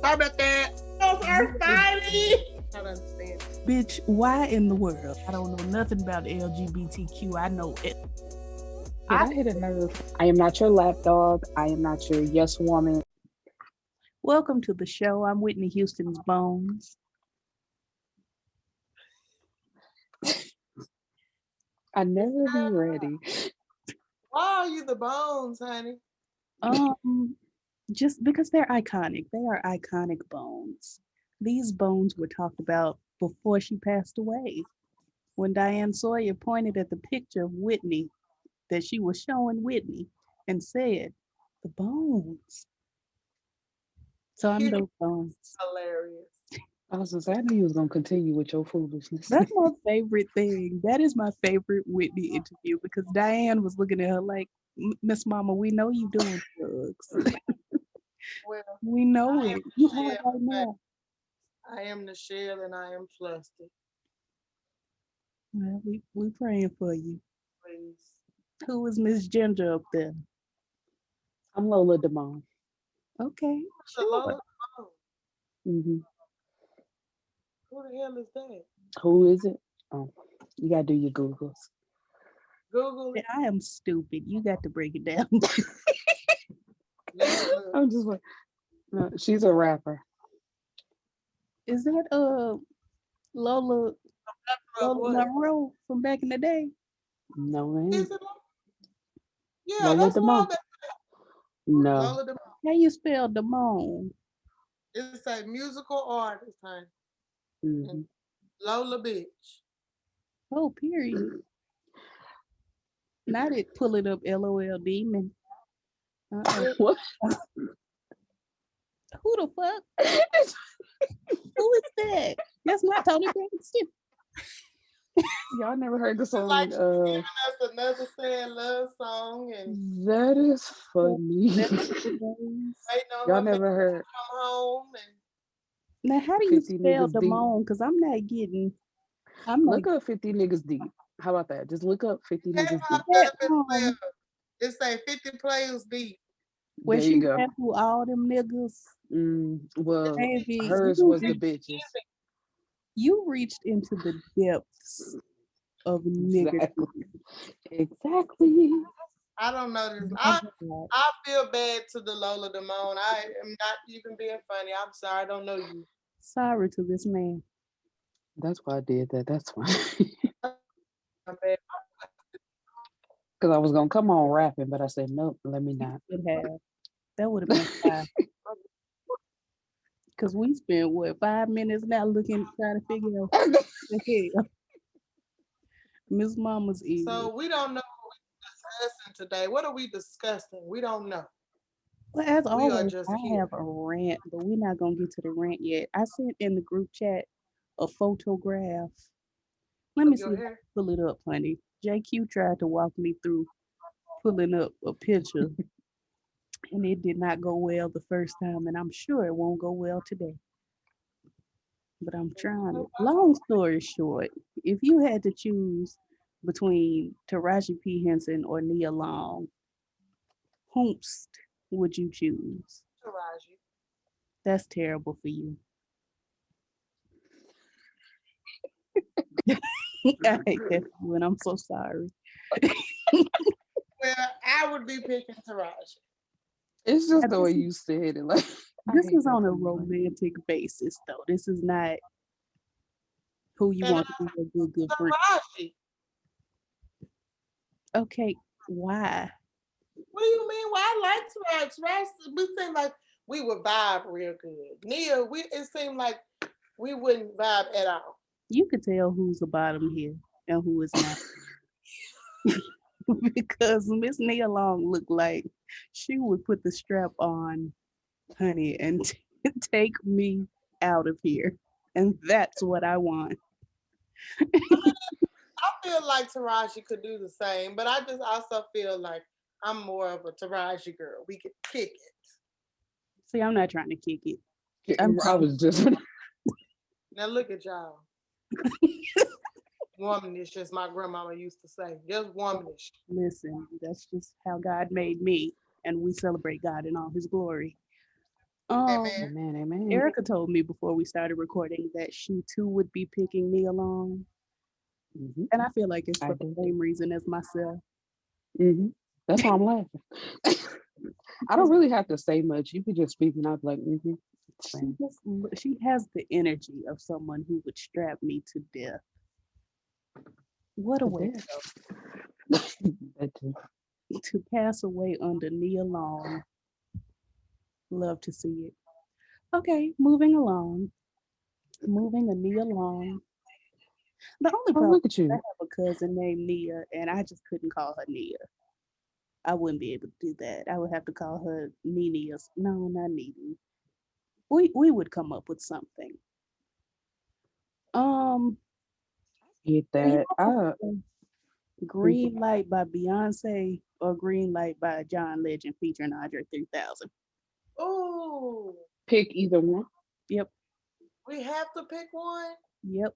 Sorry about that. Those are funny. I don't understand. Bitch, why in the world? I don't know nothing about LGBTQ. I know it. Did I hit a nerve? I am not your lapdog. I am not your yes woman. Welcome to the show. I'm Whitney Houston's Bones. I never be ready. Why are you the Bones, honey? Just because they're iconic. They are iconic bones. These bones were talked about before she passed away. When Diane Sawyer pointed at the picture of Whitney that she was showing Whitney and said, the bones. So I'm those bones. Hilarious. I was just, I knew you was gonna continue with your foolishness. That's my favorite thing. That is my favorite Whitney interview because Diane was looking at her like, Miss Mama, we know you doing drugs. Well, We know I it. am You Nichelle, have right now. I am Nichelle and I am flustered. Well, we praying for you. Please. Who is Miss Ginger up there? I'm Lola Damone. Okay, The sure. Lola Damone. Mm-hmm. Who the hell is that? Who is it? Oh, you gotta do your Googles. Google it. I am stupid. You got to break it down. I'm just like, no, she's a rapper. Is that Lola Monroe from back in the day? No, man. Is it? Yeah, Lola that's the one Damone. that No. Lola Damone. How you spell Damone? It's a musical artist, honey. Mm-hmm. Lola bitch. Oh, period. Not it. Pull it up. LOL demon. What? Who the fuck? Who is that? That's not Tony Braxton. Y'all never heard the song? Like giving us another sad love song, and that is funny. Y'all never heard? Come home and now, how do you 50 spell niggas deep. Damone? Because I'm not getting. Look up 50 niggas deep. How about that? Just look up 50 niggas deep. It say 50 players deep. Where she went through all them niggas. Well, baby, hers was the bitches. You reached into the depths of niggas. Exactly. I don't know this. I feel bad to the Lola Damone. I am not even being funny. I'm sorry. I don't know you. Sorry to this man. That's why I did that. That's why. Because I was going to come on rapping, but I said, nope, let me not. That would have been fine. Because we spent, 5 minutes now trying to figure out what the hell Miss Mama's is. So we don't know what we're discussing today. What are we discussing? We don't know. Well, as always, I have a rant, but we're not going to get to the rant yet. I sent in the group chat a photograph. Let me see if I can pull it up, honey. JQ tried to walk me through pulling up a picture, and it did not go well the first time, and I'm sure it won't go well today. But I'm trying. Long story short, if you had to choose between Taraji P. Henson or Nia Long, whomst would you choose? Taraji. That's terrible for you. I hate that for you, and I'm so sorry. Well, I would be picking Taraji. It's just the way you said it. Like this is on a romantic basis, though. This is not who you want to be a good friend. Taraji. Okay, why? What do you mean? Why I like Taraji? We seem like we would vibe real good. Nia, it seemed like we wouldn't vibe at all. You could tell who's the bottom here and who is not. Because Miss Nia Long looked like she would put the strap on, honey, and take me out of here. And that's what I want. I feel like Taraji could do the same, but I just also feel like I'm more of a Taraji girl. We could kick it. See, I'm not trying to kick it. I was just... Now look at y'all. Womanish, as my grandmama used to say. Just womanish. Listen, that's just how God made me, and we celebrate God in all his glory. Amen. Amen. Erica told me before we started recording that she too would be picking Nia Long. And I feel like it's for the same reason as myself. That's why I'm laughing. I don't really have to say much. You could just speak and I'd be like, She has the energy of someone who would strap me to death. What a way to pass away under Nia Long. Love to see it. Okay, moving along. Moving a Nia Long. The only problem is I have a cousin named Nia, and I just couldn't call her Nia. I wouldn't be able to do that. I would have to call her Nene. No, not Nene. We would come up with something. Get that. Green Light by Beyonce or Green Light by John Legend featuring Andre 3000. Oh. Pick either one. Yep. We have to pick one. Yep.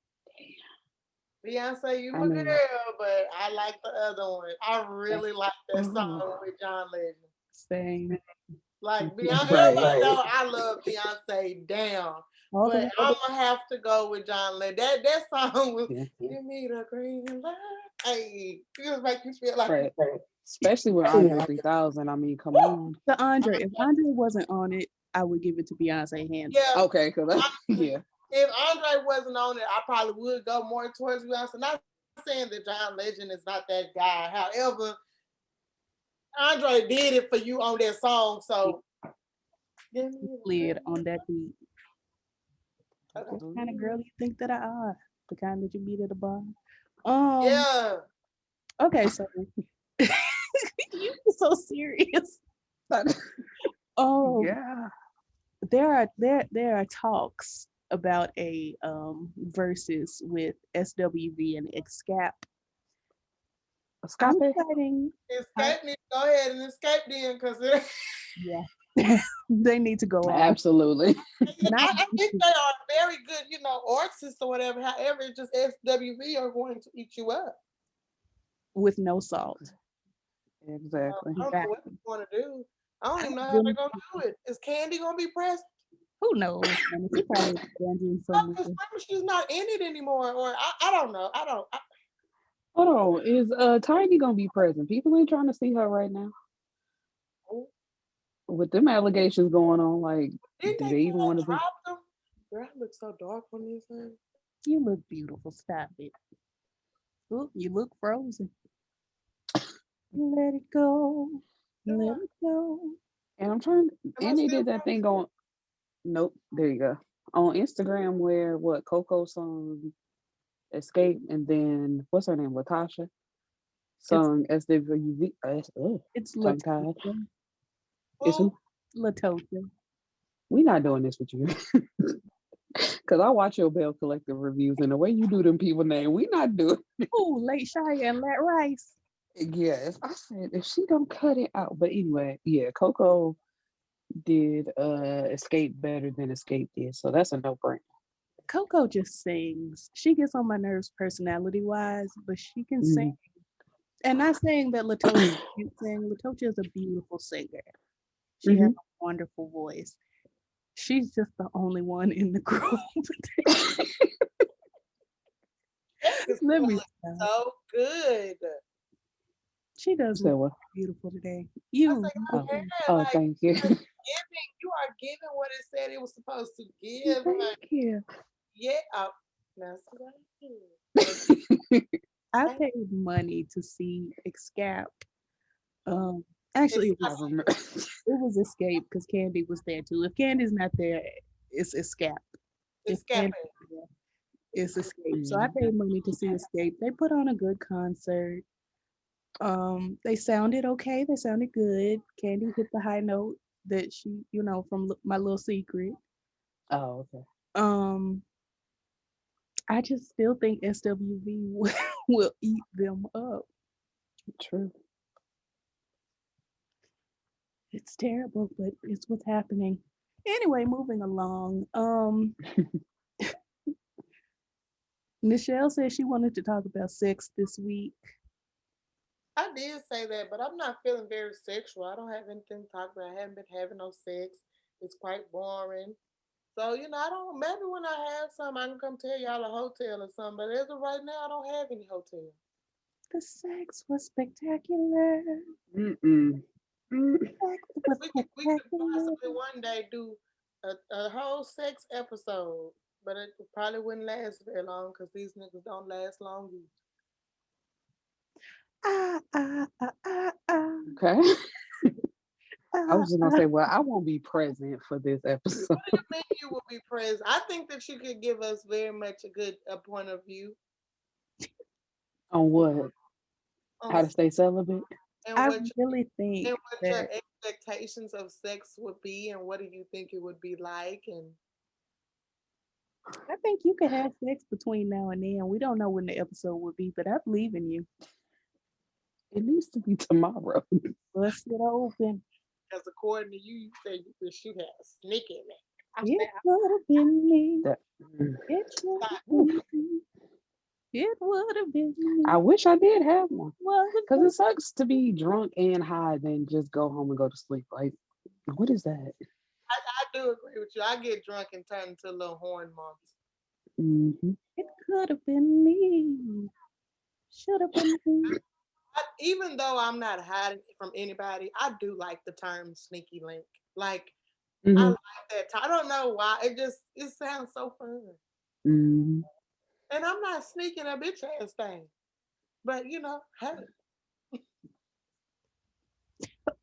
Beyonce, you my girl, but I like the other one. I really like that song with John Legend. Same. Like Beyonce, everybody know I love Beyonce down. But I'm gonna have to go with John Legend. That song was give me the green light. Hey, it just make you feel like especially with Andre 3000. I mean, come on. The Andre, if Andre wasn't on it, I would give it to Beyonce hands. Yeah. Okay, because if Andre wasn't on it, I probably would go more towards Beyonce. Not saying that John Legend is not that guy. However, Andre did it for you on that song, so slid on that beat. What kind of girl do you think that I are? The kind that you meet at a bar? Yeah. Okay, so you're so serious. Yeah. There are talks about a Verzuz with SWV and Xscape. I'm exciting. Xscape need to go ahead and escape then, because they need to go on. Absolutely. I think they are very good, artists or whatever. However, it's just SWV are going to eat you up with no salt. Exactly. I don't know what they're going to do. I don't even know how they're going to do it. Is Candy going to be present? Who knows? She probably she's not in it anymore, or I don't know. Hold on, is Tiny gonna be present? People ain't trying to see her right now. With them allegations going on, like, do they even want to drop them? Girl, I look so dark on this thing. You look beautiful. Stop it. Ooh, you look frozen. Let it go. Let it go. And I'm trying. And they did that thing on. Nope. There you go. On Instagram, where Coco sung Xscape, and then what's her name, Latasha sung SWV. It's Latasha. It's who? Latasha. We not doing this with you. Because I watch your Bell Collective reviews, and the way you do them people name, we not doing it. Oh, Late Shia and Let Rice. Yes, I said if she don't cut it out. But anyway, yeah, Coco did Xscape better than Xscape did, so that's a no-brainer. Coco just sings. She gets on my nerves personality-wise, but she can sing. And not saying that Latasha can't sing. Latasha is a beautiful singer. She has a wonderful voice. She's just the only one in the group. Let me so good. She does look beautiful today. You. Thank you. You are giving what it said it was supposed to give. Thank you. Yeah. That's right. I paid money to see Xscape. Actually, it was Xscape because Candy was there too. If Candy's not there, it's Xscape. It's Xscape. So I paid money to see Xscape. They put on a good concert. They sounded okay. They sounded good. Candy hit the high note that she, from My Little Secret. Oh, okay. I just still think SWV will eat them up. True. It's terrible, but it's what's happening. Anyway, moving along. Nichelle said she wanted to talk about sex this week. I did say that, but I'm not feeling very sexual. I don't have anything to talk about. I haven't been having no sex. It's quite boring. So, I don't, maybe when I have some, I can come tell y'all a hotel or something. But as of right now, I don't have any hotel. The sex was spectacular. Mm-mm. Mm. Sex was We could spectacular. possibly one day do a whole sex episode, but it probably wouldn't last very long because these niggas don't last long either. Ah, ah, ah, ah, ah, Okay. I ah, was just gonna ah. say, well, I won't be present for this episode. What do you mean you will be present? I think that you could give us very much a good point of view On what? on How to stay celibate? and I what really think your that expectations of sex would be, and what do you think it would be like, and I think you can have sex between now and then. We don't know when the episode will be, but I believe in you. It needs to be tomorrow. Bust it open. because according to you, you say you wish you had a sneak in it. I It say, would have been me. That- It would have Oof. been me. It would have been I me. wish I did have one. Was Because it sucks to be drunk and high, then just go home and go to sleep. Like, what is that? I do agree with you. I get drunk and turn into a little horn monster. Mm-hmm. it could have been me. Should have been me. Even though I'm not hiding it from anybody, I do like the term sneaky link. Like I Mm-hmm. like that. I don't know why. It sounds so fun. Mm-hmm. And I'm not sneaking a bitch ass thing. But hey.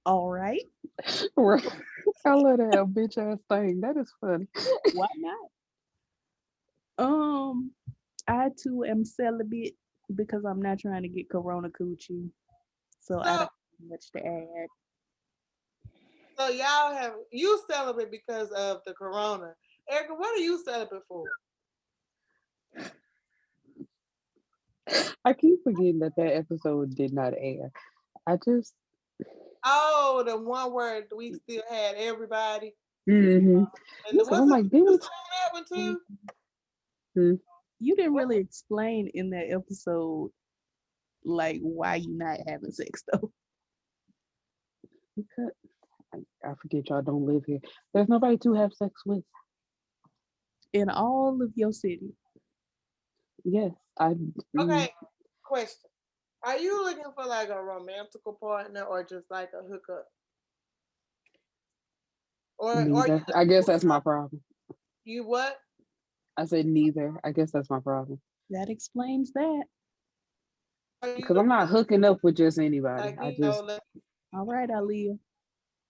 All right. Right. I love that bitch ass thing. That is funny. Why not? I too am celibate because I'm not trying to get corona coochie. So I don't So have much to add. so y'all have you celebrate because of the corona. Erica, what are you celebrating for? I keep forgetting that episode did not air. I just. Oh, the one where we still had everybody. Mm-hmm. And Because was I'm it like, did you we? on that one too? You didn't What? really explain in that episode like why you not having sex though. Because I forget y'all don't live here. There's nobody to have sex with. In all of your city. Yes, I. Mm, Okay, question. Are you looking for like a romantical partner or just like a hookup? Or neither. I guess that's my problem. you what? I said neither. I guess that's my problem. That explains that. Are you Because I'm not hooking up with just anybody. like I just. All right, Aaliyah.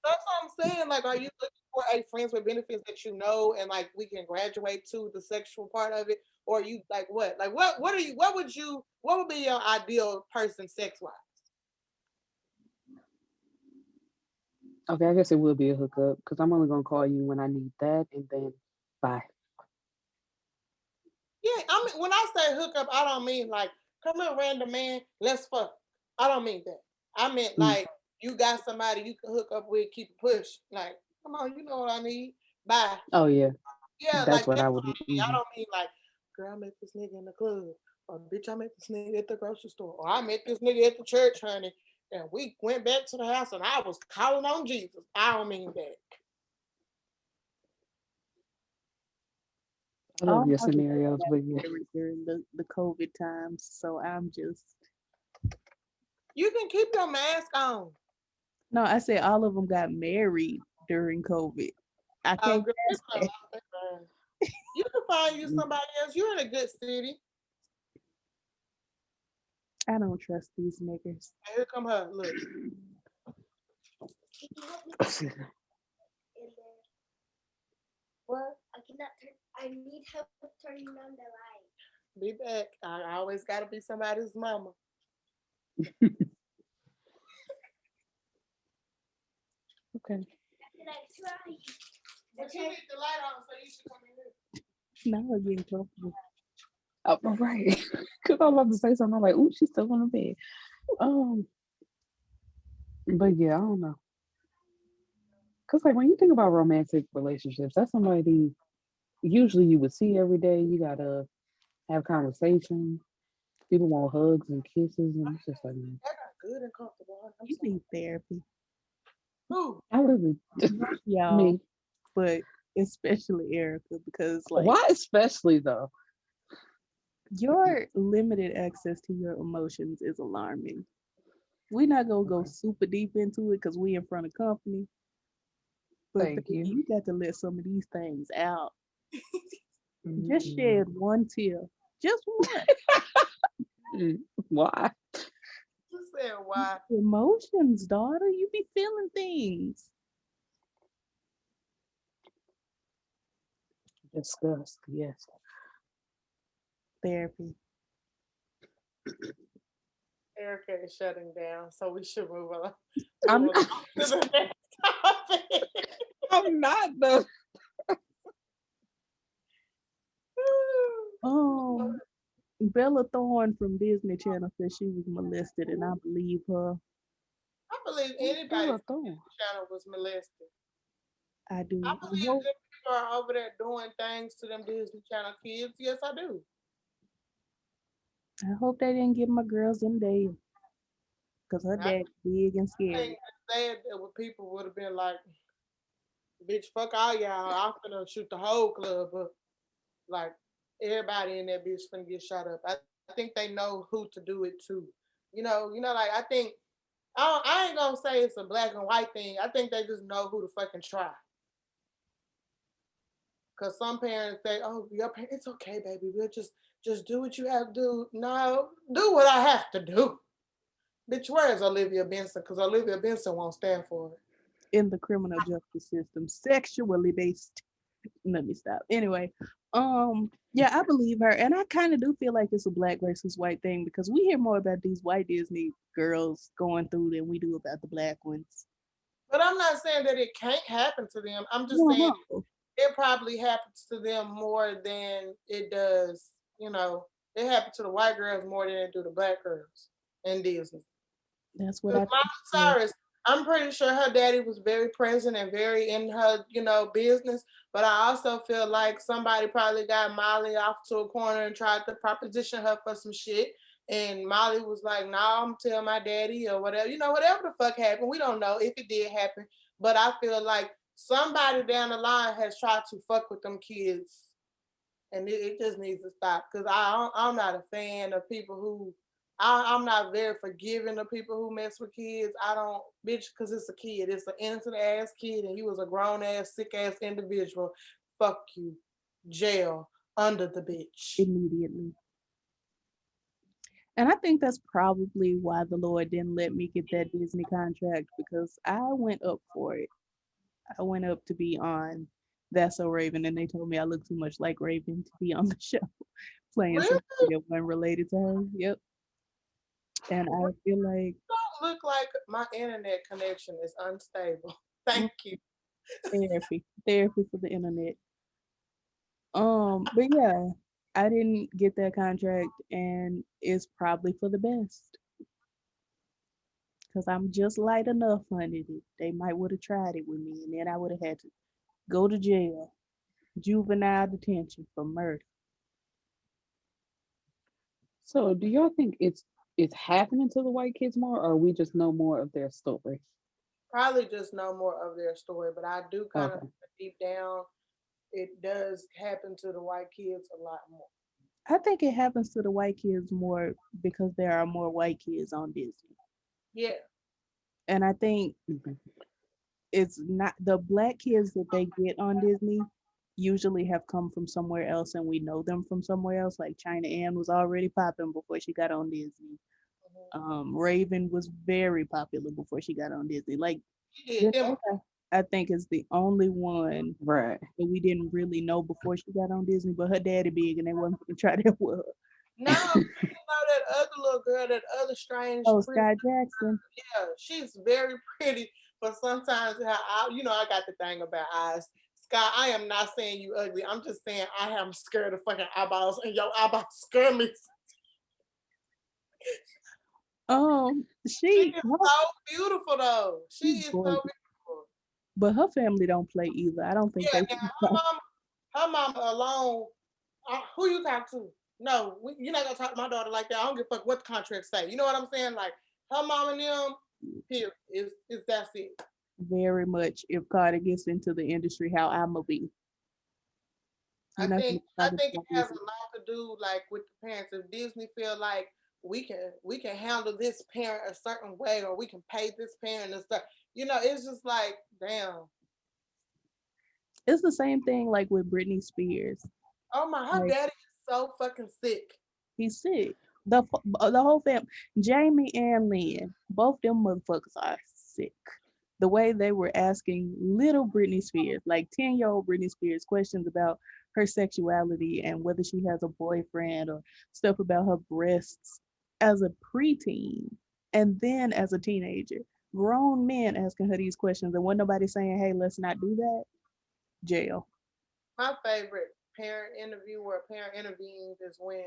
that's what I'm saying. Like, are you looking for a friends with benefits that you know and like we can graduate to the sexual part of it? Or you like what? Like what are you what would be your ideal person sex wise? Okay, I guess it will be a hookup because I'm only gonna call you when I need that, and then bye. Yeah, I mean when I say hookup, I don't mean like come here, random man, let's fuck. I don't mean that. I meant Mm. like you got somebody you can hook up with, keep it push. Like, come on, you know what I need. Bye. Oh yeah, Yeah, that's like what that's I what would. I mean. I don't mean like, girl, I met this nigga in the club, or bitch, I met this nigga at the grocery store, or I met this nigga at the church, honey, and we went back to the house and I was calling on Jesus. I don't mean that. I love All your my girls scenarios, got but yeah. married during the COVID times, so I'm just You can keep your mask on. no. I said all of them got married during COVID. I Oh, can't girl, ask people are that. lost their mind. You can find you Mm. somebody else. You're in a good city. I don't trust these niggas. And here come her. Look. What? I cannot turn. I need help turning on the light. Be back. I always gotta be somebody's mama. Okay. Can I try? But you need the light on, so you should come in here. Now we're getting comfortable. Oh, right. Because I was about to say something. I'm like, ooh, she's still on the bed. But yeah, I don't know. Because like when you think about romantic relationships, that's somebody usually you would see every day. You gotta have conversation. People want hugs and kisses, and it's just like, man, That got good and comfortable. I'm You sorry. need therapy. Who? I really Y'all, me. but especially Erica, because like Why especially though? your limited access to your emotions is alarming. We're not gonna go super deep into it because we in front of company. But Thank baby, you. you got to let some of these things out. Just Mm-mm. shed one tear. Just one. Why? You said why? Emotions, daughter. You be feeling things. Disgust. Yes. Therapy. Erica is shutting down, so we should move on. I'm Move on to the next topic. I'm not though. Bella Thorne from Disney Channel said she was molested, and I believe her. I believe Who's anybody Bella from Thorne? the channel was molested. I do. I I believe hope, that people are over there doing things to them Disney Channel kids. Yes, I do. I hope they didn't give my girls them days, because her I dad big and scary. think it's sad that what people would have been like, bitch, fuck all y'all. I'm finna shoot the whole club up. Like, everybody in that bitch finna get shot up. I think they know who to do it to. Like I think I ain't gonna say it's a black and white thing. I think they just know who to fucking try. Cause some parents say, "Oh, it's okay, baby. We'll just do what you have to do." No, do what I have to do. Bitch, where is Olivia Benson? Cause Olivia Benson won't stand for it. In the criminal justice system, sexually based. Let me stop. Anyway, yeah, I believe her, and I kind of do feel like it's a black versus white thing because we hear more about these white Disney girls going through than we do about the black ones. But I'm not saying that it can't happen to them. I'm just No, saying no, it probably happens to them more than it does. It happens to the white girls more than it do the black girls in Disney. that's what Because I Miley think. Cyrus, I'm pretty sure her daddy was very present and very in her, business. But I also feel like somebody probably got Molly off to a corner and tried to proposition her for some shit. And Molly was like, "No, nah, I'm tell my daddy or whatever, whatever the fuck happened. We don't know if it did happen, but I feel like somebody down the line has tried to fuck with them kids, and it just needs to stop. Because I'm not a fan of people who I'm not very forgiving of people who mess with kids. I don't, bitch, because it's a kid. It's an innocent ass kid, and you was a grown ass, sick ass individual. Fuck you. Jail under the bitch. Immediately. And I think that's probably why the Lord didn't let me get that Disney contract because I went up for it. I went up to be on That's So Raven, and they told me I look too much like Raven to be on the show playing Really? something that wasn't related to her. Yep. And I feel like Don't look like my internet connection is unstable. Thank you. therapy for the internet. But yeah, I didn't get that contract, and it's probably for the best. Cause I'm just light enough, honey. They might would have tried it with me, and then I would have had to go to jail, juvenile detention for murder. So, do y'all think it's happening to the white kids more, or we just know more of their story? Probably just know more of their story, but I do kind of Okay. deep down, it does happen to the white kids a lot more. I think it happens to the white kids more because there are more white kids on Disney. Yeah. And I think Okay. it's not the black kids that they get on Disney usually have come from somewhere else and we know them from somewhere else. Like China Ann was already popping before she got on Disney. Raven was very popular before she got on Disney. Like Yeah, them. Jessica, I think is the only one Right. that we didn't really know before she got on Disney, but her daddy big and they wasn't gonna try that with her. No, that other little girl, that other strange Oh, pretty. Sky Jackson. Yeah, she's very pretty, but sometimes I got the thing about eyes. Sky, I am not saying you ugly. I'm just saying I am scared of fucking eyeballs, and your eyeballs scare me. She She is so beautiful, though. She she's is so gorgeous. beautiful. But her family don't play either. I don't think Yeah, they now her mama alone. Who you talk to? No, you're not gonna talk to my daughter like that. I don't give a fuck what the contract say. You know what I'm saying? Like her mom and them, here is that's it. very much if Carter gets into the industry, how I'ma be. I You're not think gonna I talk think it about has this. a lot to do like with the parents. If Disney feel like we can handle this parent a certain way, or we can pay this parent and stuff, it's just like, damn. It's the same thing like with Britney Spears. Oh my, her Like daddy is so fucking sick. he's sick. The whole family, Jamie and Lynn, both them motherfuckers are sick. The way they were asking little Britney Spears, like 10-year-old Britney Spears, questions about her sexuality and whether she has a boyfriend or stuff about her breasts as a preteen and then as a teenager. Grown men asking her these questions and wasn't nobody saying, hey, let's not do that. Jail. My favorite parent interview where a parent intervened is when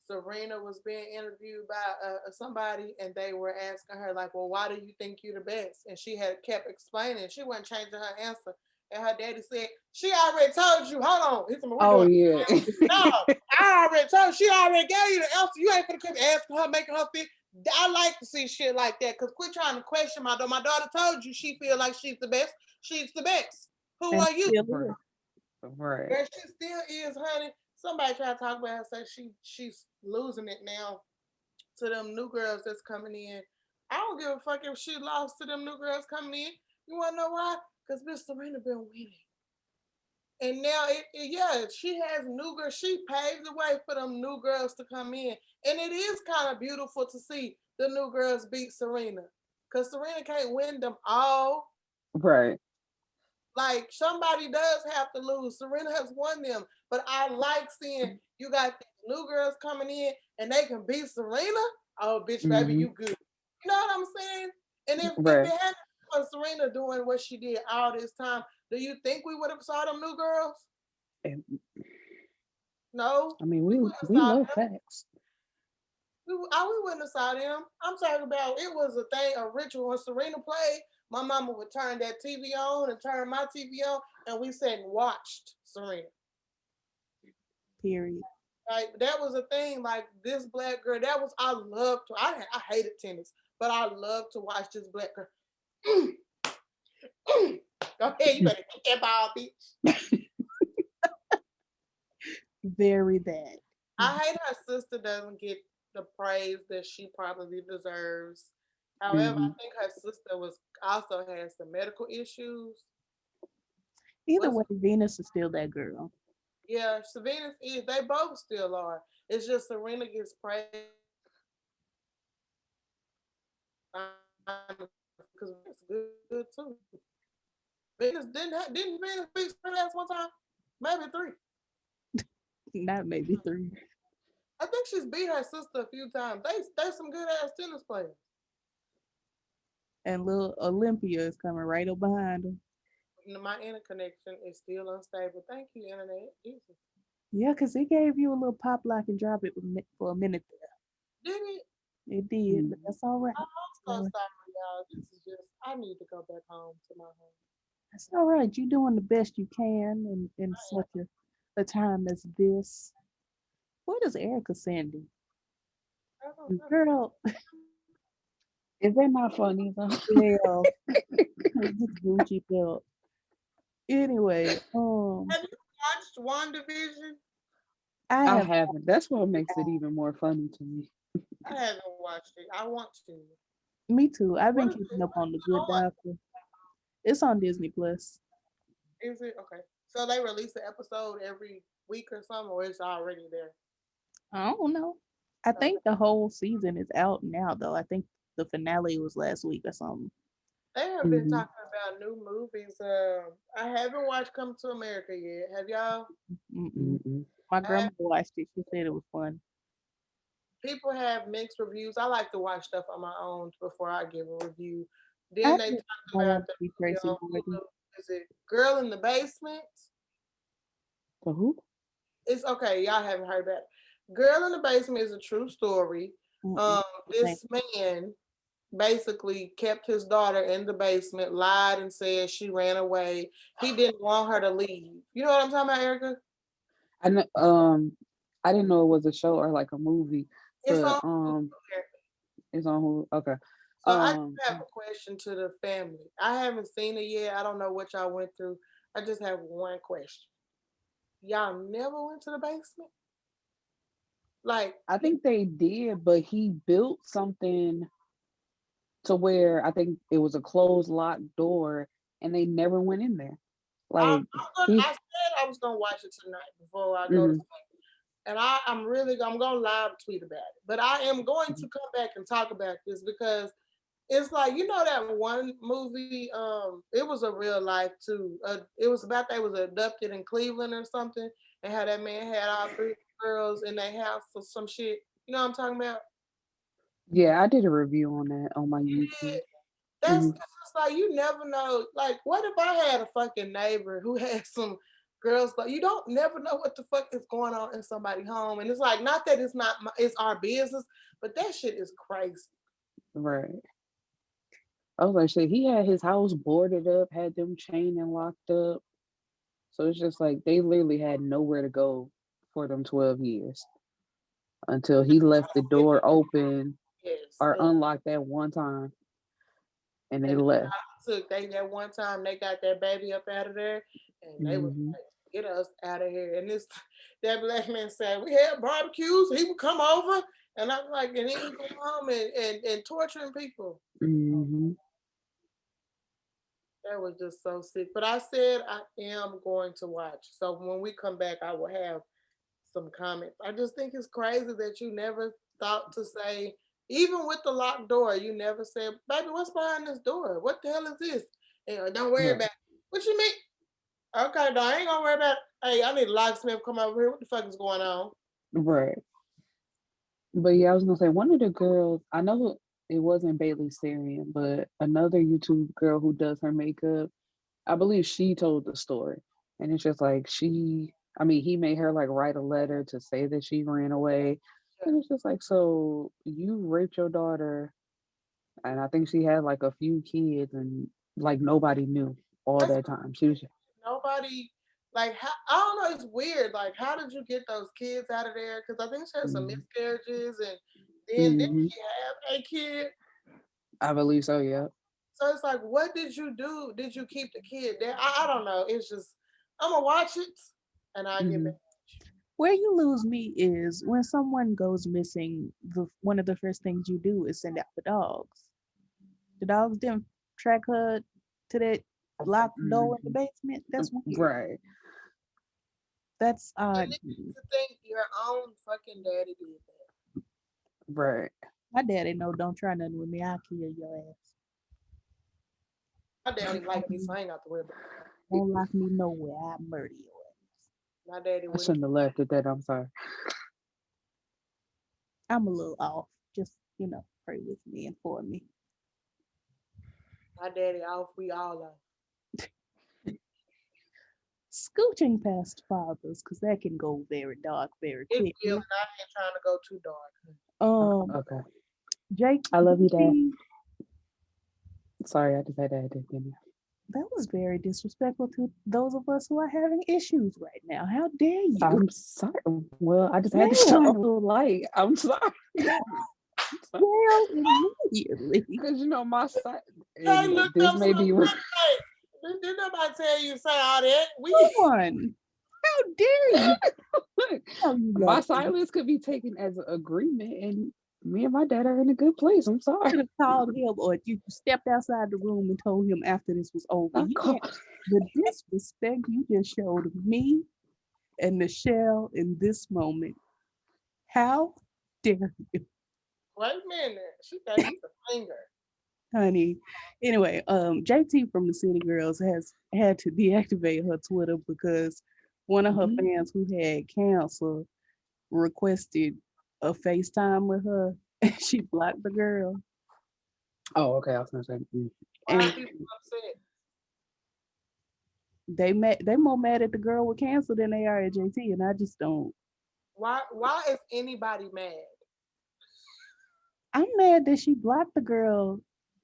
Serena was being interviewed by somebody, and they were asking her like, "Well, why do you think you're the best?" And she had kept explaining. She wasn't changing her answer. And her daddy said, "She already told you. Hold on, he's what we Oh doing." yeah. No, I already told you. She already gave you the answer. You ain't gonna keep asking her, making her feel. I like to see shit like that. Cause quit trying to question my daughter. My daughter told you she feel like she's the best. She's the best. Who And are you? still Right. is. Right. Girl, she still is, honey. Somebody try to talk about her, say she's losing it now to them new girls that's coming in. I don't give a fuck if she lost to them new girls coming in. You wanna know why? Because Miss Serena been winning. And now yeah, she has new girls. She paved the way for them new girls to come in. And it is kind of beautiful to see the new girls beat Serena. Cause Serena can't win them all. Right. Like somebody does have to lose. Serena has won them, but I like seeing you got these new girls coming in and they can beat Serena. Oh, bitch, baby, Hmm. you good. You know what I'm saying? And if Right. it hadn't been for Serena doing what she did all this time, do you think we would have saw them new girls? And, No, I mean, we we wouldn't have we saw love them. facts. We wouldn't have saw them. I'm talking about it was a thing, a ritual. When Serena played, my mama would turn that TV on and turn my TV on, and we sat and watched Serena. Period. Like that was a thing. Like this black girl, that was I loved to. I hated tennis, but I love to watch this black girl. Go ahead, you better get that ball, bitch. Very that. I hate her sister doesn't get the praise that she probably deserves. However, I Hmm. think her sister was also has some medical issues. Either What's way, Venus is still that girl. Yeah, Savannah is. They both still are. It's just Serena gets praised because it's good too. Venus didn't Venus beat Serena ass one time, maybe three. Not maybe three. I think she's beat her sister a few times. They some good ass tennis players. And little Olympia is coming right up behind her. My interconnection is still unstable. Thank you, internet. Jesus. Yeah, because it gave you a little pop lock and drop it for a minute Did it? there. It did, but that's all right. I'm so So sorry, y'all. This is just I need to go back home to my home. that's all right. You're doing the best you can in such a time as this. What is Erica sending? I don't know. Girl, Is that not funny though? hell, this Gucci belt. Anyway, Have you watched WandaVision? I I have haven't. That's what makes it even more funny to me. I haven't watched it. I want to. me too. I've What been is keeping it? up What on is the it Good on? Doctor. It's on Disney Plus. Is it okay? So they release an episode every week or something, or it's already there. I don't know. I Okay. think the whole season is out now, though. I think the finale was last week or something. They have been Hmm. talking about new movies. I haven't watched Come to America yet. Have y'all? Mm-mm. Mm-mm. My I grandma watched it. She said it was fun. People have mixed reviews. I like to watch stuff on my own before I give a review. I Then they just talked don't about want to the be movie Tracy on Morgan. Hulu. Is it Girl in the Basement? For who? It's okay. Y'all haven't heard that. Girl in the Basement is a true story. Mm-mm. This man basically kept his daughter in the basement, lied and said she ran away. He didn't want her to leave. You know what I'm talking about, Erica? I know. I didn't know it was a show or like a movie, It's but on. it's on who? Okay. So I just have a question to the family. I haven't seen it yet. I don't know what y'all went through. I just have one question. Y'all never went to the basement? Like, I think they did, but he built something to where I think it was a closed locked door and they never went in there. Like I said I was gonna watch it tonight before I go to sleep. And I'm gonna live tweet about it. But I am going to come back and talk about this because it's like, you know, that one movie, it was a real life too. It was about they was abducted in Cleveland or something, and how that man had all three girls in their house or some shit. You know what I'm talking about? Yeah, I did a review on that on my Yeah. YouTube. That's just like, you never know. Like, what if I had a fucking neighbor who had some girls? Like, you don't never know what the fuck is going on in somebody's home, and it's like, not that it's not it's our business, but that shit is crazy. Right. I was like, shit, he had his house boarded up, had them chained and locked up. So it's just like they literally had nowhere to go for them 12 years until he left the door open Yes, or unlocked that one time and they and left. they that one time they got that baby up out of there, and they was like, get us out of here. And this that black man said, we had barbecues, he would come over, and I'm like, and he would go home and torturing people. That was just so sick. But I said I am going to watch. So when we come back, I will have some comments. I just think it's crazy that you never thought to say, even with the locked door, you never said, baby, what's behind this door? What the hell is this? And don't worry about it. What you mean? Okay, I ain't gonna worry about it. Hey, I need a locksmith come over here. What the fuck is going on? Right. But yeah, I was gonna say one of the girls, I know it wasn't Bailey Sarian, but another YouTube girl who does her makeup, I believe she told the story. And it's just like he made her like write a letter to say that she ran away. And it's just like, so you raped your daughter, and I think she had like a few kids, and like nobody knew all That's that time. She was nobody. Like, how, I don't know. It's weird. Like, how did you get those kids out of there? Because I think she had some miscarriages, and then didn't she have a kid? I believe so, yeah. So it's like, what did you do? Did you keep the kid there? I don't know. It's just, I'm gonna watch it, and I get back. Where you lose me is when someone goes missing. One of the first things you do is send out the dogs. The dogs didn't track her to that locked door in the basement. That's weird. Right. That's odd. You think your own fucking daddy did that? Right. My daddy know don't try nothing with me. I'll kill your ass. My daddy like me, so I ain't got to worry about it. Don't lock me nowhere. I'll murder your ass. My daddy I wouldn't. shouldn't have left at that. I'm sorry. I'm a little off. Just, pray with me and for me. My daddy off, we all off. Scooching past fathers, because that can go very dark very quickly. It will, and I ain't trying to go too dark. Okay. Jake, I love you, Dad. Sorry, I just had to add that in. That was very disrespectful to those of us who are having issues right now. How dare you? I'm sorry. Well, I just had to shine a little light. I'm sorry. Well, immediately. Because my side. Hey, look, this may be right. Did nobody tell you to say all that? Come on. How dare you? My silence could be taken as an agreement, and me and my dad are in a good place. I'm sorry. You could have called him, or you stepped outside the room and told him after this was over. The disrespect you just showed me and Nichelle in this moment. How dare you? Wait a minute. She gave you the finger. Honey. Anyway, JT from the City Girls has had to deactivate her Twitter because one of her fans who had cancer requested a FaceTime with her, and she blocked the girl. Oh, okay. I was gonna say. Why are people upset? They more mad at the girl with cancer than they are at JT, and I just don't. Why is anybody mad? I'm mad that she blocked the girl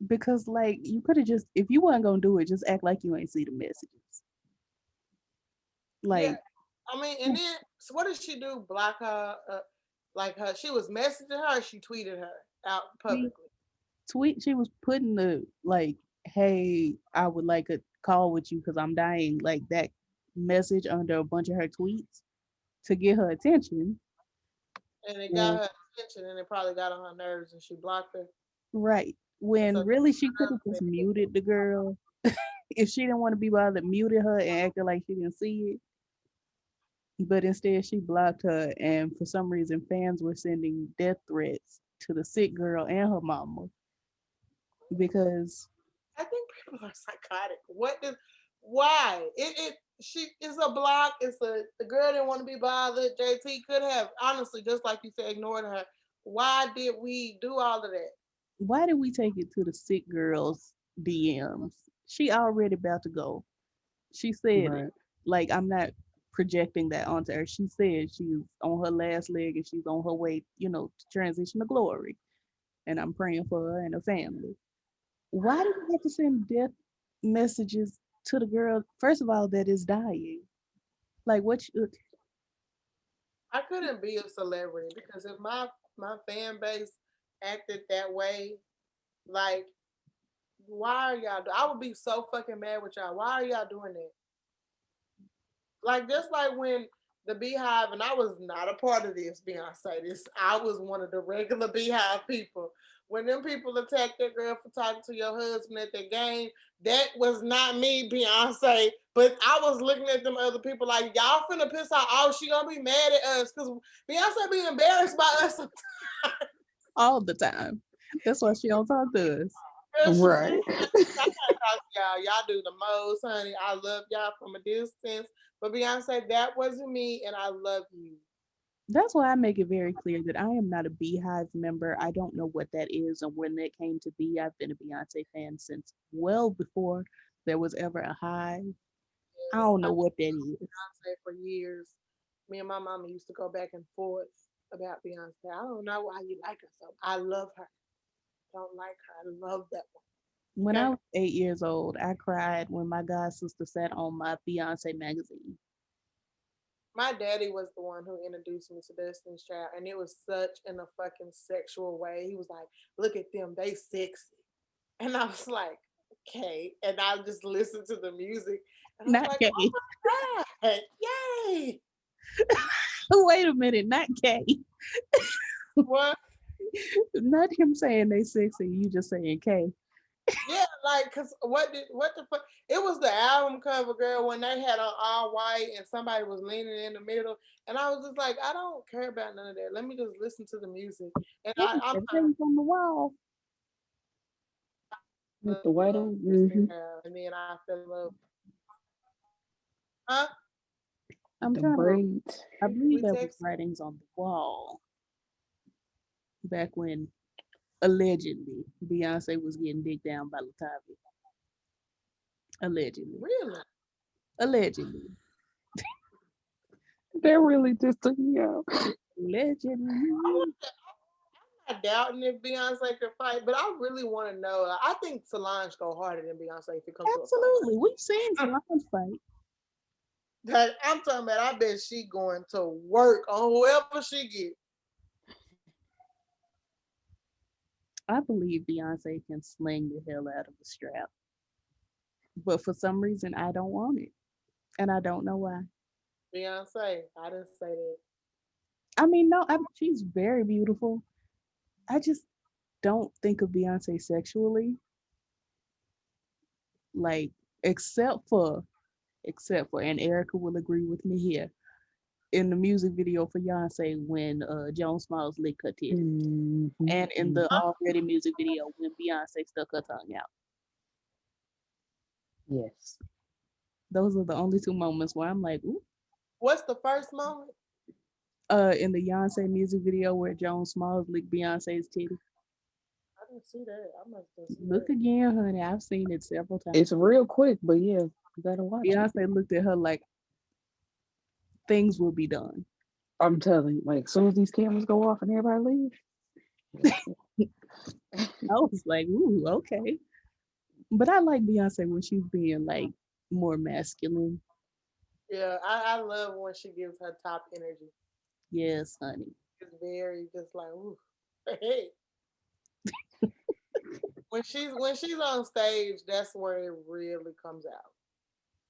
because, like, you could have just, if you weren't gonna do it, just act like you ain't see the messages. Like, yeah. I mean, and then so what did she do? Block her? Like she was messaging her. Or she tweeted her out publicly. tweet. She was putting the like, "Hey, I would like a call with you because I'm dying." Like that message under a bunch of her tweets to get her attention. And it got And her attention, and it probably got on her nerves, and she blocked her. right when So really she could have just muted the girl if she didn't want to be bothered. Muted her and acted like she didn't see it. But instead, she blocked her, and for some reason, fans were sending death threats to the sick girl and her mama because I think people are psychotic. Why? She is a block. The girl didn't want to be bothered. JT could have honestly, just like you said, ignored her. Why did we do all of that? why did we take it to the sick girl's DMs? She already about to go. She said it. Right. Like, I'm not projecting that onto her. She said she's on her last leg and she's on her way, to transition to glory. And I'm praying for her and her family. Why do we have to send death messages to the girl, first of all, that is dying? Like, I couldn't be a celebrity because if my fan base acted that way, like why are y'all? I would be so fucking mad with y'all. Why are y'all doing that? Like just like when the Beehive, and I was not a part of this, Beyonce. I was one of the regular Beehive people. When them people attacked that girl for talking to your husband at the game, that was not me, Beyonce. But I was looking at them other people like, y'all finna piss her off. She gonna be mad at us because Beyonce be embarrassed by us sometimes. all the time? That's why she don't talk to us. Right. I gotta talk to y'all. Y'all do the most, honey. I love y'all from a distance. But Beyonce, that wasn't me, and I love you. That's why I make it very clear that I am not a Beehive member. I don't know what that is, and when that came to be, I've been a Beyonce fan since well before there was ever a hive. I Yes, don't know I what that is. Beyonce for years. Me and my mama used to go back and forth about Beyonce. I don't know why you like her so. I love her. Don't like her. I love that When one. I Okay. was 8 years old, I cried when my god sister sat on my Beyonce magazine. My daddy was the one who introduced me to Destiny's Child, and it was such in a fucking sexual way. He was like, "Look at them, they sexy," and I was like, "Okay," and I just listened to the music, and I was Not like, K. "Oh my god, yay!" Wait a minute, not K. What? Not him saying they sexy, you just saying K. Yeah, like, cause what the fuck? It was the album cover, girl, when they had on all white and somebody was leaning in the middle, and I was just like, I don't care about none of that. Let me just listen to the music. And Yeah, I'm everything's on the wall. With the white on. Destiny Mm-hmm. Child, and then I fell in love. Huh? I'm The trying to. braids. I believe We there was text. writings on the wall back when allegedly Beyonce was getting digged down by Latavia. Allegedly, Really? allegedly, That really just took me out. allegedly. I'm not doubting if Beyonce could fight, but I really want to know. I think Solange go harder than Beyonce if it comes to a fight. Absolutely, we've seen Solange fight. That I'm talking about. I bet she going to work on whoever she get. I believe Beyonce can sling the hell out of a strap, but for some reason I don't want it, and I don't know why. Beyonce, I didn't say that. I mean, no, she's very beautiful. I just don't think of Beyonce sexually, like except for and Erica will agree with me here in the music video for Beyonce when Joan Smalls licked her titties, and in Mm-hmm. the already music video when Beyonce stuck her tongue out. Yes. Those are the only two moments where I'm like, ooh. What's the first moment? In the Beyonce music video where Joan Smalls licked Beyonce's titty. I didn't see that. I must have seen Look that. again, honey. I've seen it several times. It's real quick, but yeah, you gotta watch it. Beyonce looked at her like things will be done. I'm telling you, like, as soon as these cameras go off and everybody leaves, I was like, ooh, okay. But I like Beyonce when she's being like more masculine. Yeah, I love when she gives her top energy. Yes, honey. It's very just like, ooh, hey, when she's on stage, that's where it really comes out.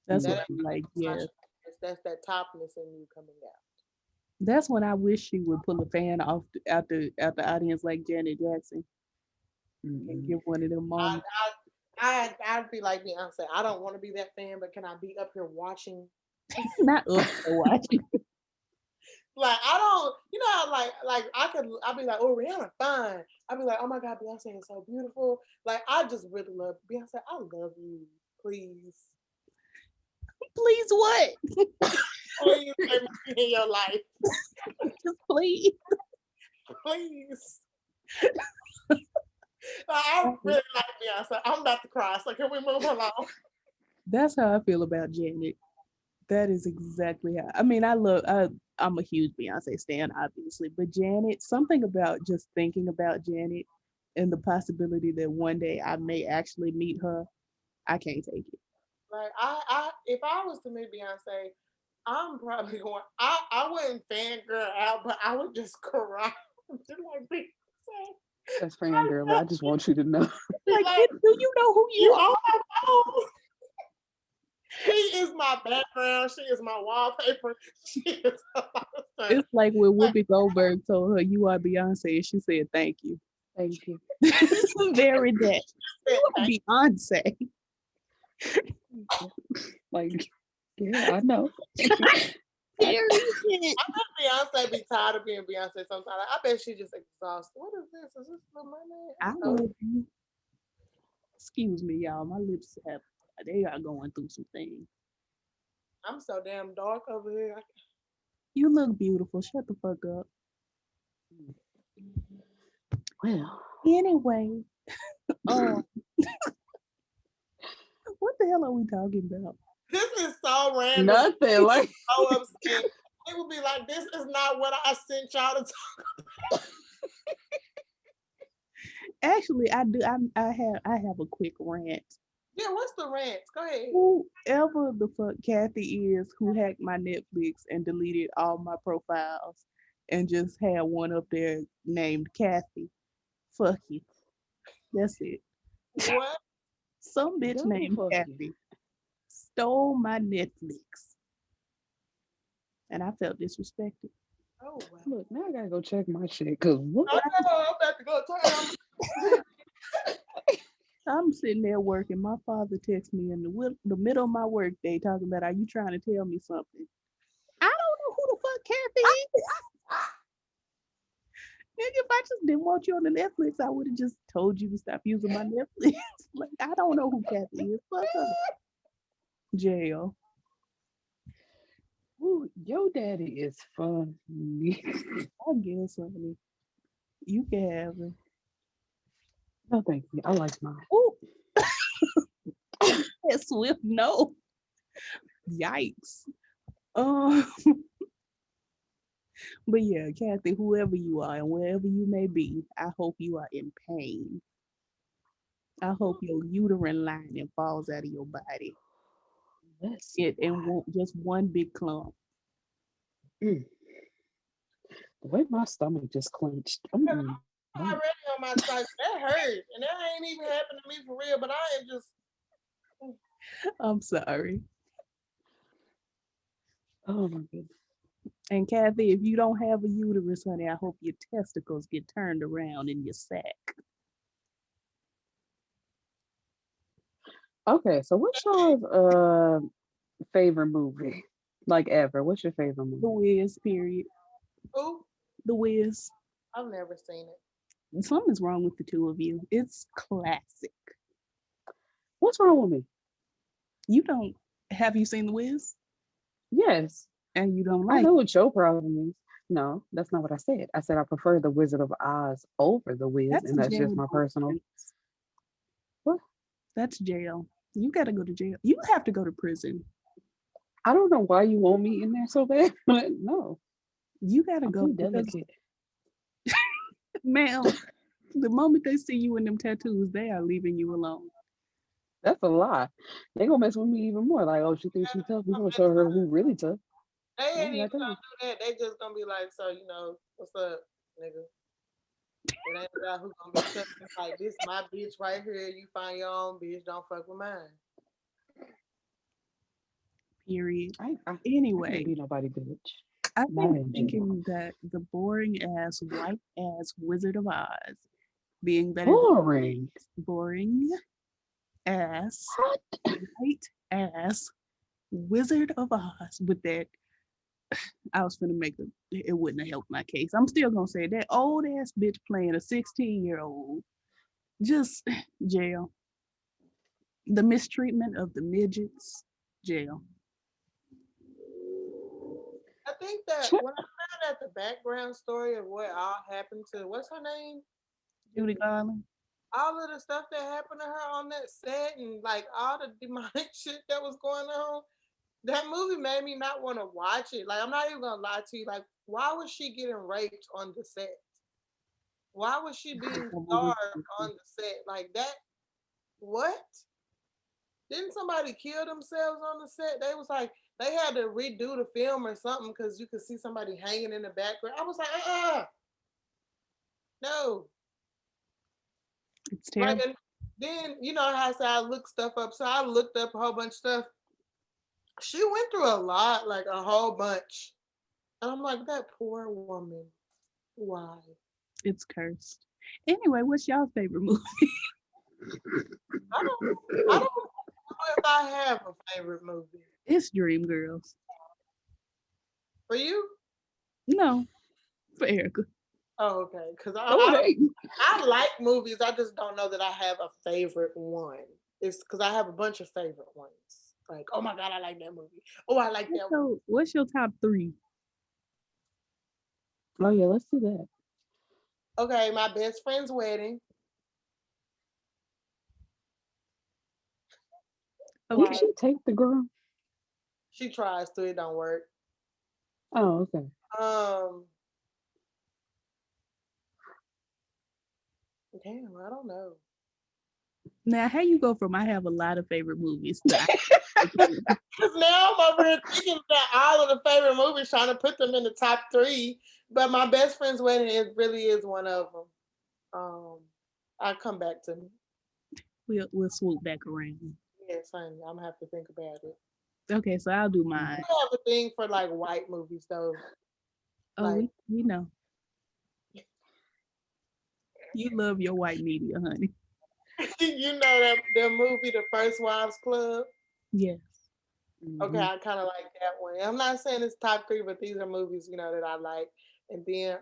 That's That what I'm like. Yeah, that's that toughness in you coming out. that's when I wish she would pull a fan off out the audience like Janet Jackson and give one of them moments. I'd be like Beyonce. I don't want to be that fan, but can I be up here watching? Not up to watching. Like I don't, you know, how, I'd be like, oh, Rihanna, fine. I'd be like, oh my God, Beyonce is so beautiful. Like I just really love Beyonce. I love you, please. Please what? Please let me in your life. Just please. Please. I really like Beyonce. I'm about to cry. So can we move along? That's how I feel about Janet. That is exactly how. I mean, I'm a huge Beyonce stan, obviously, but Janet, something about just thinking about Janet and the possibility that one day I may actually meet her, I can't take it. Like if I was to meet Beyonce, I'm probably going. I wouldn't fangirl out, but I would just cry. Just like Beyonce. That's fangirl. I just want you to know. Like, do you know who you are? She is my background. She is my wallpaper. She is a lot of stuff. It's like when Whoopi Goldberg told her, "You are Beyonce," and she said, "Thank you." Thank you. Very that. You are Beyonce. Like, yeah, I know. I bet Beyonce be tired of being Beyonce sometimes. I bet she just exhausted. What is this? Is this Little Mermaid? I love you. Excuse me, y'all. My lips they are going through some things. I'm so damn dark over here. You look beautiful. Shut the fuck up. Well, anyway, what the hell are we talking about? This is so random. Nothing. Like so upset. It would be like, this is not what I sent y'all to talk about. Actually, I do. I have a quick rant. Yeah, what's the rant? Go ahead. Whoever the fuck Kathy is who hacked my Netflix and deleted all my profiles and just had one up there named Kathy. Fuck you. That's it. What? Some bitch named Kathy stole my Netflix. And I felt disrespected. Oh, wow. Look, now I gotta go check my shit. Cause what? I know, I'm about to go turn. I'm sitting there working. My father texts me in the middle of my work day talking about, are you trying to tell me something? I don't know who the fuck Kathy is. Nigga, if I just didn't want you on the Netflix, I would have just told you to stop using my Netflix. Like, I don't know who Kathy is. Fuck her. Jail. Ooh, your daddy is funny. I guess, honey. You can have it. No, thank you. I like mine. Ooh. That swift no. Yikes. But yeah, Kathy, whoever you are and wherever you may be, I hope you are in pain. I hope your uterine lining falls out of your body. And won't just one big clump. The way my stomach just clenched. I'm already on my side. That hurt. And that ain't even happened to me for real, but I am just. I'm sorry. Oh my goodness. And Kathy, if you don't have a uterus, honey, I hope your testicles get turned around in your sack. Okay, so what's y'all's favorite movie? Like ever. What's your favorite movie? The Wiz, period. Who? The Wiz. I've never seen it. Something's wrong with the two of you. It's classic. What's wrong with me? You don't. Have you seen The Wiz? Yes. And you don't like I know what your problem is. No, that's not what I said. I said I prefer The Wizard of Oz over The Wiz, and that's just my personal. What? That's jail. You gotta go to jail. You have to go to prison. I don't know why you want me in there so bad, but no. You gotta go. Delicate. Ma'am, the moment they see you in them tattoos, they are leaving you alone. That's a lie. They gonna mess with me even more. Like, oh, she thinks she's tough. We gonna show her who really tough. They ain't even gonna do that. They just gonna be like, so, you know, what's up, nigga? It ain't about who gonna be touching. Like, this my bitch right here. You find your own bitch. Don't fuck with mine. Period. I Anyway, can't be nobody bitch. I've Not been in general. thinking that the boring ass white ass Wizard of Oz being better than Boring. boring ass What? white ass Wizard of Oz with that. I was gonna make it wouldn't have helped my case. I'm still gonna say that old ass bitch playing a 16-year-old. Just jail. The mistreatment of the midgets, jail. I think that when I found out the background story of what all happened to what's her name, Judy Garland. all of the stuff that happened to her on that set, and like all the demonic shit that was going on, that movie made me not want to watch it. Like, I'm not even gonna lie to you. Like, why was she getting raped on the set? Why was she being starved on the set? Like that? What? Didn't somebody kill themselves on the set? They was like, they had to redo the film or something because you could see somebody hanging in the background. I was like, no. It's Like, terrible. and then you know how I said I look stuff up. So I looked up a whole bunch of stuff. She went through a lot, like a whole bunch. And I'm like, that poor woman. Why? It's cursed. Anyway, what's y'all favorite movie? I don't know if I have a favorite movie. It's Dreamgirls. For you? No, for Erica. Oh, okay. Because Oh, hey. I like movies. I just don't know that I have a favorite one. It's because I have a bunch of favorite ones. Like, oh my God, I like that movie. Oh, I like that one. So, what's your top three? Oh yeah, let's do that. Okay, my best friend's wedding. Did she take the girl? She tries to, it don't work. Oh, okay. Damn, I don't know. Now, how you go from I have a lot of favorite movies to Because now I'm over here thinking about all of the favorite movies, trying to put them in the top three. But my best friend's wedding really is one of them. I'll come back to me. we'll swoop back around. Yes, honey, I'm gonna have to think about it. Okay, so I'll do I mine. have a thing for like white movies though. Oh, Like, we know. You love your white media, honey. you know that the movie, The First Wives Club. Yes. Okay, I kind of like that one. I'm not saying it's top three, but these are movies that I like. And then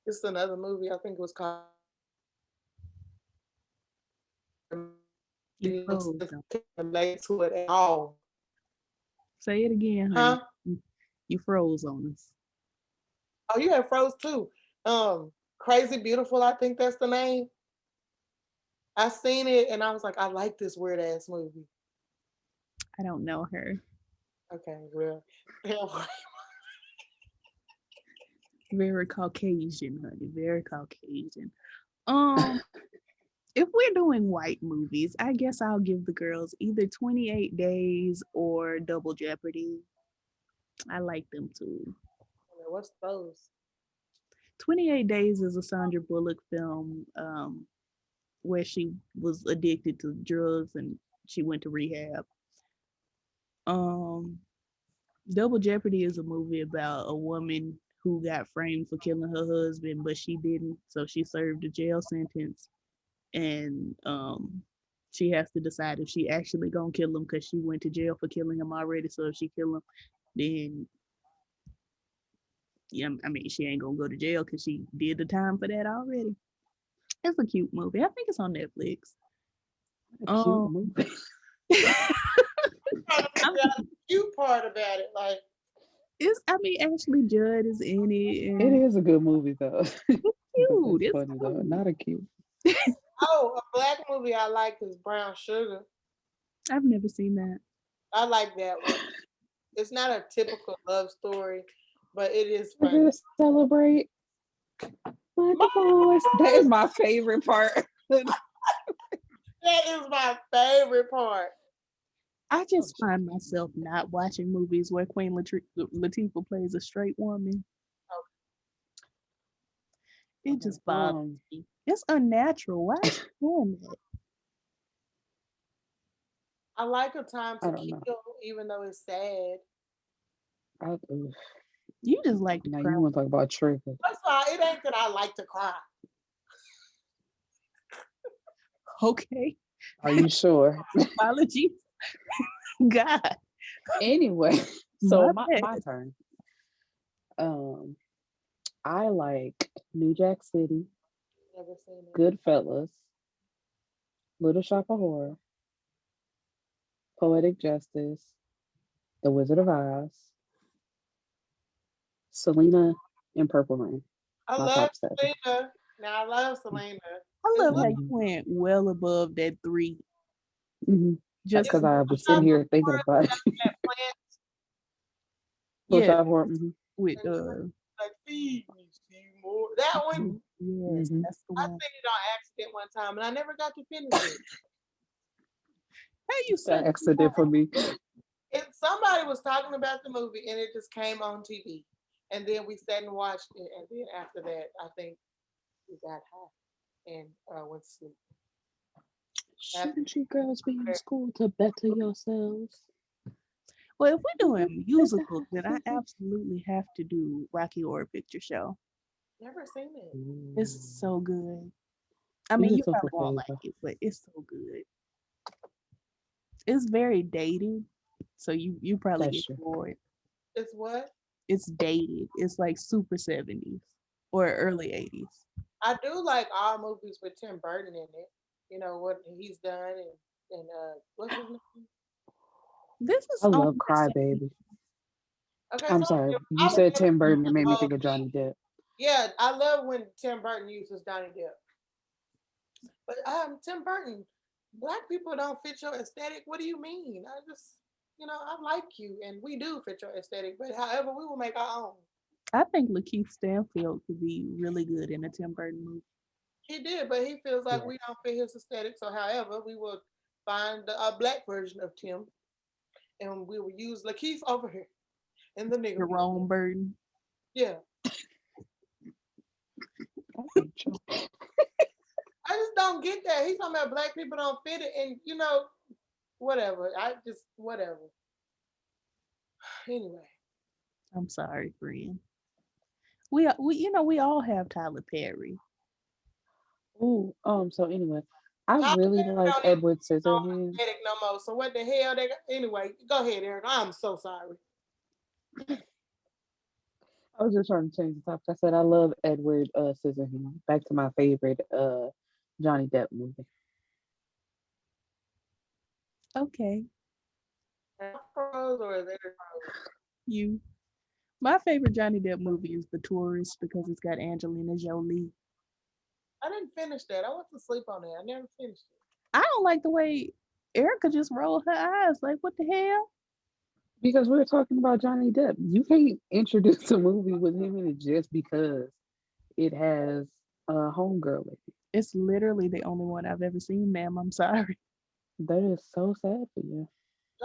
it's another movie. I think it was called. You froze. Relate to it at all. Say it again, honey. Huh? You froze on us. Oh, you had froze too. Crazy Beautiful, I think that's the name. I seen it and I was like, I like this weird ass movie. I don't know her. Okay, well. Very Caucasian, honey. Very Caucasian. If we're doing white movies, I guess I'll give the girls either 28 Days or Double Jeopardy. I like them too. What's those? 28 Days is a Sandra Bullock film where she was addicted to drugs and she went to rehab. Double Jeopardy is a movie about a woman who got framed for killing her husband, but she didn't, so she served a jail sentence. And she has to decide if she actually gonna kill him because she went to jail for killing him already. So if she kill him, then yeah, I mean she ain't gonna go to jail because she did the time for that already. It's a cute movie. I think it's on Netflix. A cute movie. The cute part about it, like Ashley Judd is in it. It is a good movie though. It's cute. It's funny though. Not a cute. Oh, a black movie I like is Brown Sugar. I've never seen that. I like that one. It's not a typical love story, but it is funny. We're gonna celebrate my boys. That is my favorite part. That is my favorite part. I just find myself not watching movies where Queen Latifah plays a straight woman. It just bothers me. It's unnatural. Why are you doing that? I like A Time to Kill, even though it's sad. You just like to now cry. You want to talk about triggers? That's why it ain't that I like to cry. Okay. Are you sure? Apologies. God. Anyway, so my turn. I like New Jack City, Never seen it. Goodfellas, Little Shop of Horror, Poetic Justice, The Wizard of Oz, Selena, and Purple Rain. I love Selena. Now I love Selena. I love how you went well above that 3. Mm-hmm. Just because I was sitting here thinking about it. Yeah. Shop of Horror. Mm-hmm. With like feed me, Seymour. That one. Yes, that's the one. I seen it on accident one time, and I never got to finish it. How you said accident for me? Somebody was talking about the movie, and it just came on TV, and then we sat and watched it, and then after that, I think we got high and went to sleep. Shouldn't you girls be in school to better yourselves? Well, if we're doing musicals, then I absolutely have to do Rocky Horror Picture Show. Never seen it. It's so good. I mean, you probably won't like it, but it's so good. It's very dated, so you probably get bored. It's what? It's dated. It's like super 70s or early 80s. I do like all movies with Tim Burton in it. You know what he's done, and what's his name? This is I love Crybaby. Okay, I'm sorry. You said Tim Burton, it made me think of Johnny Depp. Yeah, I love when Tim Burton uses Johnny Depp. But Tim Burton, black people don't fit your aesthetic. What do you mean? I like you, and we do fit your aesthetic. But however, we will make our own. I think Lakeith Stanfield could be really good in a Tim Burton movie. He did, but he feels like we don't fit his aesthetic. So, however, we will find a black version of Tim, and we will use Lakeith over here, and the nigga Jerome Burton. Yeah. I just don't get that. He's talking about black people don't fit it, and whatever. Whatever. Anyway, I'm sorry, friend. We all have Tyler Perry. Ooh, so anyway, I really like Edward Scissorhands. No more. So what the hell? Anyway, go ahead, Eric. I'm so sorry. I was just trying to change the topic. I said I love Edward Scissorhands. Back to my favorite Johnny Depp movie. Okay. Or is it you? My favorite Johnny Depp movie is The Tourist because it's got Angelina Jolie. I didn't finish that. I went to sleep on it. I never finished it. I don't like the way Erica just rolled her eyes. Like, what the hell? Because we were talking about Johnny Depp. You can't introduce a movie with him in it just because it has a homegirl in it. It's literally the only one I've ever seen, ma'am. I'm sorry. That is so sad for you.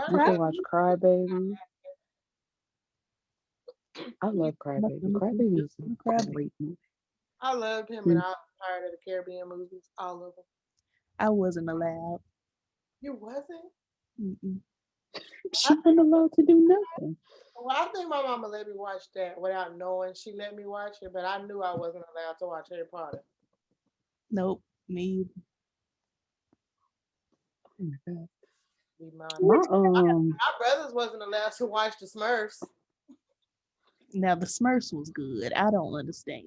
You can watch Crybaby. I love Crybaby. Crybaby is a great movie. I loved him in all Pirates of the Caribbean movies, all of them. I wasn't allowed. You wasn't? Mm-mm. She wasn't allowed to do nothing. Well, I think my mama let me watch that without knowing she let me watch it, but I knew I wasn't allowed to watch Harry Potter. Nope, me either. My brothers wasn't allowed to watch the Smurfs. Now the Smurfs was good. I don't understand.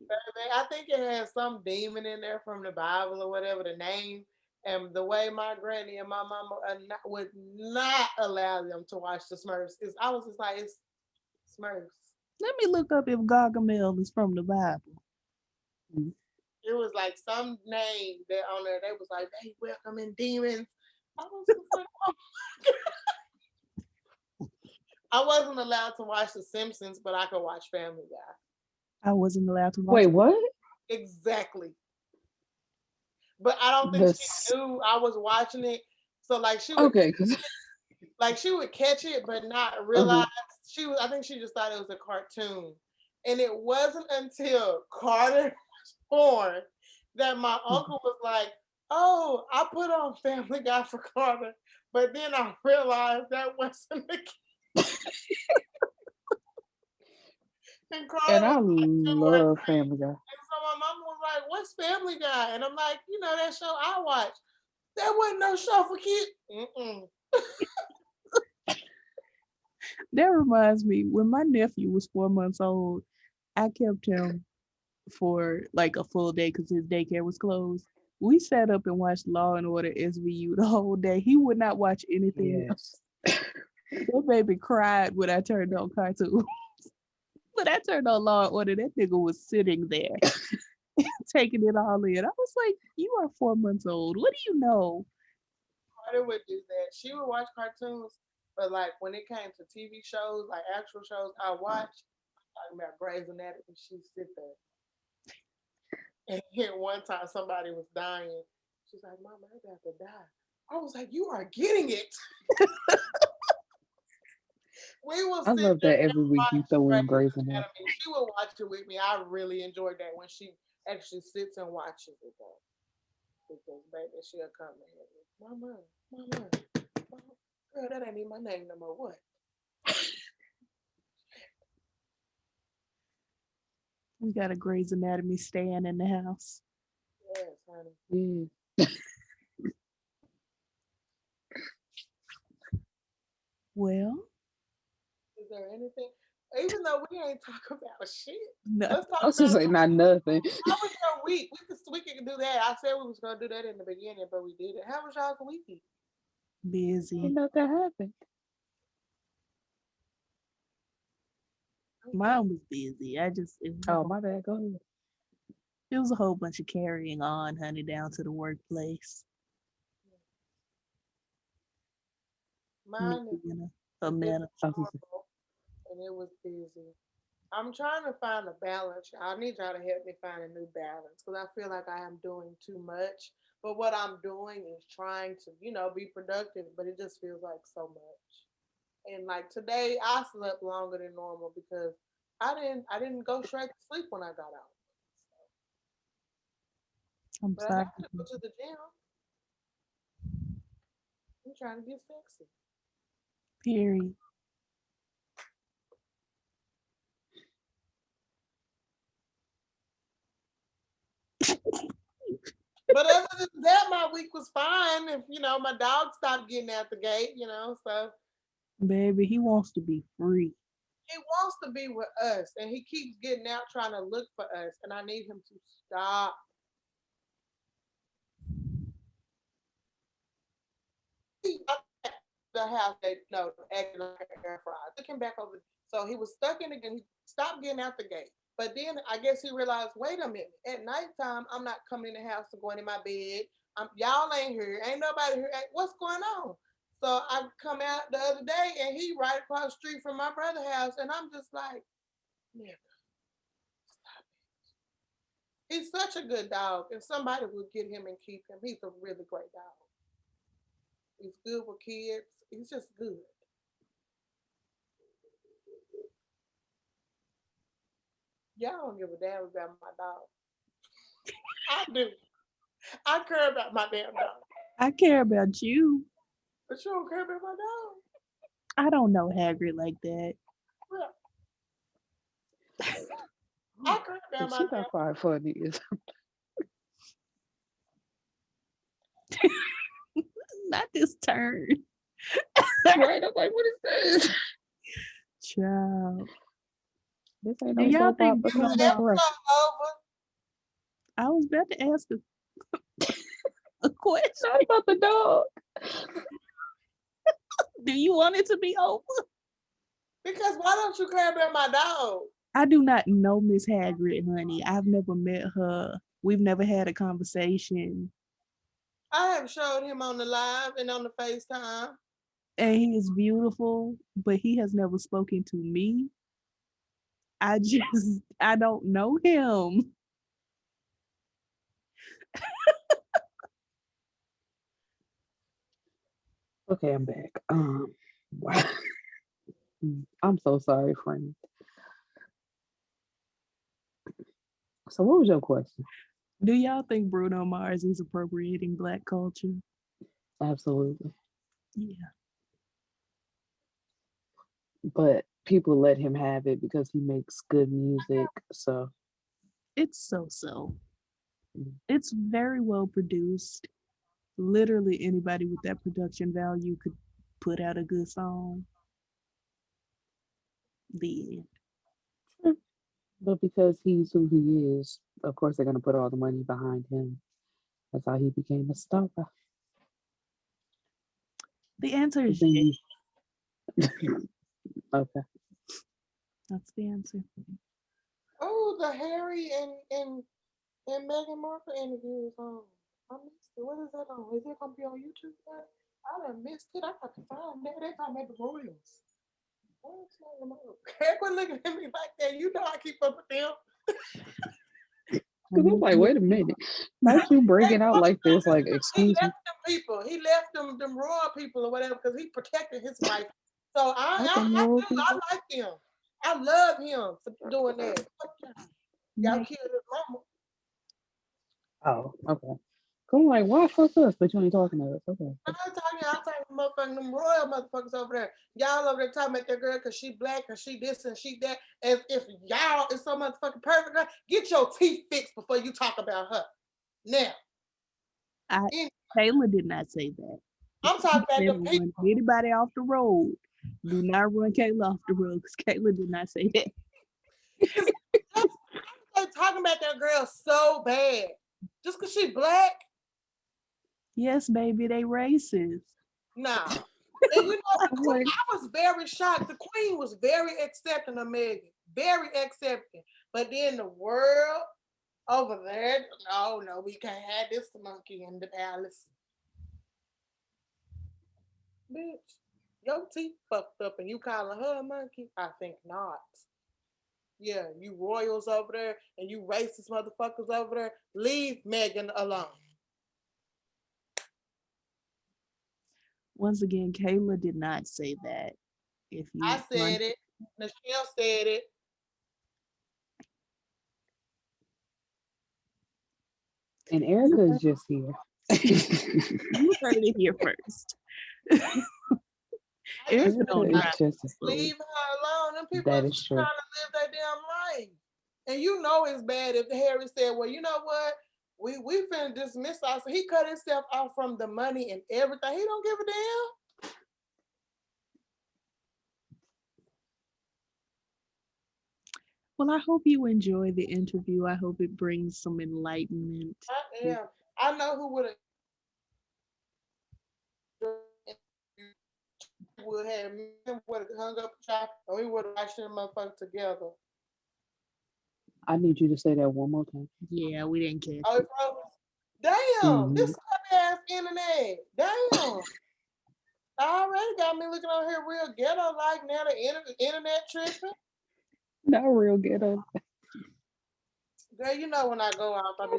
I think it has some demon in there from the Bible or whatever the name. And the way my granny and my mama would not allow them to watch the Smurfs, I was just like, it's Smurfs. Let me look up if Gargamel is from the Bible. It was like some name that on there. They was like, they welcoming demons. I was just like, oh my God. I wasn't allowed to watch The Simpsons, but I could watch Family Guy. I wasn't allowed to watch. Wait, what? Exactly. But I don't think she knew I was watching it. So like she would, like she would catch it, but not realize I think she just thought it was a cartoon. And it wasn't until Carter Thorne that my uncle was like, oh, I put on Family Guy for Carter, but then I realized that wasn't the case. And I love Family Guy. And so my mama was like, what's Family Guy? And I'm like, that show I watch. That wasn't no show for kids. That reminds me, when my nephew was 4 months old, I kept him for like a full day because his daycare was closed. We sat up and watched Law and Order SVU the whole day. He would not watch anything else. That baby cried when I turned on cartoons. When I turned on Law and Order, that nigga was sitting there taking it all in. I was like, you are 4 months old. What do you know? Carter would do that. She would watch cartoons, but like when it came to TV shows, like actual shows I watched, talking about Grey's Anatomy, she'd sit there. And here one time somebody was dying. She's like, Mama, I'm about to die. I was like, you are getting it. I love that every week you throw in Grey's Anatomy. She will watch it with me. I really enjoyed that when she actually sits and watches it though. Because baby, she'll come in. Mama, girl, that ain't even my name no more. What? We got a Grey's Anatomy stand in the house. Yes, honey. Well, is there anything? Even though we ain't talk about shit, no. Let's talk I was gonna say not nothing. How was your week? We can do that. I said we was gonna do that in the beginning, but we did it. How was y'all's week? Busy. Nothing happened. Mine was busy. Oh, my bad. Go ahead. It was a whole bunch of carrying on, honey, down to the workplace. Mine is a man and it was busy. I'm trying to find a balance. I need y'all to help me find a new balance because I feel like I am doing too much. But what I'm doing is trying to, be productive, but it just feels like so much. And like today, I slept longer than normal because I didn't go straight to sleep when I got out. But I got to go to the gym. I'm trying to get sexy. Period. But other than that, my week was fine. If my dog stopped getting out the gate, so. Baby, he wants to be free. He wants to be with us, and he keeps getting out trying to look for us, and I need him to stop. The house, acting like an air fryer. Took him back over. So he was stuck in again. He stopped getting out the gate. But then I guess he realized, wait a minute. At nighttime, I'm not coming in the house to go in my bed. Y'all ain't here. Ain't nobody here. What's going on? So I come out the other day, and he right across the street from my brother's house, and I'm just like, nigga, stop it. He's such a good dog, and somebody will get him and keep him. He's a really great dog. He's good with kids. He's just good. Y'all don't give a damn about my dog. I do. I care about my damn dog. I care about you. But you don't care about my dog. I don't know Hagrid like that. Well, I care about my dog. She got quite funny. Not this turn. Right? I'm like, what is this? Child. This ain't no soap opera. I was about to ask a question. Not about the dog. Do you want it to be over? Because why don't you care about my dog? I do not know Miss Hagrid, honey. I've never met her. We've never had a conversation. I have showed him on the live and on the FaceTime. And he is beautiful, but he has never spoken to me. I don't know him. Okay, I'm back. Wow. I'm so sorry, friend. So what was your question? Do y'all think Bruno Mars is appropriating Black culture? Absolutely. Yeah. But people let him have it because he makes good music. So It's so. It's very well produced. Literally anybody with that production value could put out a good song. The end. but because he's who he is, of course they're gonna put all the money behind him. That's how he became a star. The answer is Then yes. okay. That's the answer. Oh, the Harry and Meghan Markle interview is on. I missed it. What is that on? Is it gonna be on YouTube? I done missed it. I got to find that. They talking about the Royals. Quit looking at me like that. You know I keep up with them. Because I'm like, wait a minute. Not you breaking out like this, like, He excuse me. left them people. He left them royal people or whatever because he protected his wife. So I like him. I love him for doing that. Y'all killed his mama. Oh, okay. Come like, why fuck us? But you ain't talking to us. Okay. I'm talking motherfucking them royal motherfuckers over there. Y'all over there talking about that girl because she black and she this and she that. As if y'all is so motherfucking perfect, get your teeth fixed before you talk about her. Now. Kayla did not say that. I'm talking about the people. Anybody off the road, do not run Kayla off the road because Kayla did not say that. I'm talking about that girl so bad. Just because she black? Yes, baby, they racist. Nah. And you know, the queen, I was very shocked. The queen was very accepting of Meghan. Very accepting. But then the world over there, no, we can't have this monkey in the palace. Bitch, your teeth fucked up and you calling her a monkey? I think not. Yeah, you royals over there and you racist motherfuckers over there, leave Meghan alone. Once again, Kayla did not say that. I said it. Nichelle said it. And Erica's just here. You heard it here first. Erica don't leave her alone. Them people are just trying to live their damn life. And you know it's bad if Harry said, well, you know what? We finna dismiss us. So he cut himself off from the money and everything. He don't give a damn. Well, I hope you enjoy the interview. I hope it brings some enlightenment. I am. I know who would have hung up shop and we would have watched them motherfuckers together. I need you to say that one more time. Yeah, we didn't catch it. Damn, this ass internet. Damn. I already got me looking on here real ghetto like now the internet tripping. Not real ghetto. Girl, you know when I go out, I be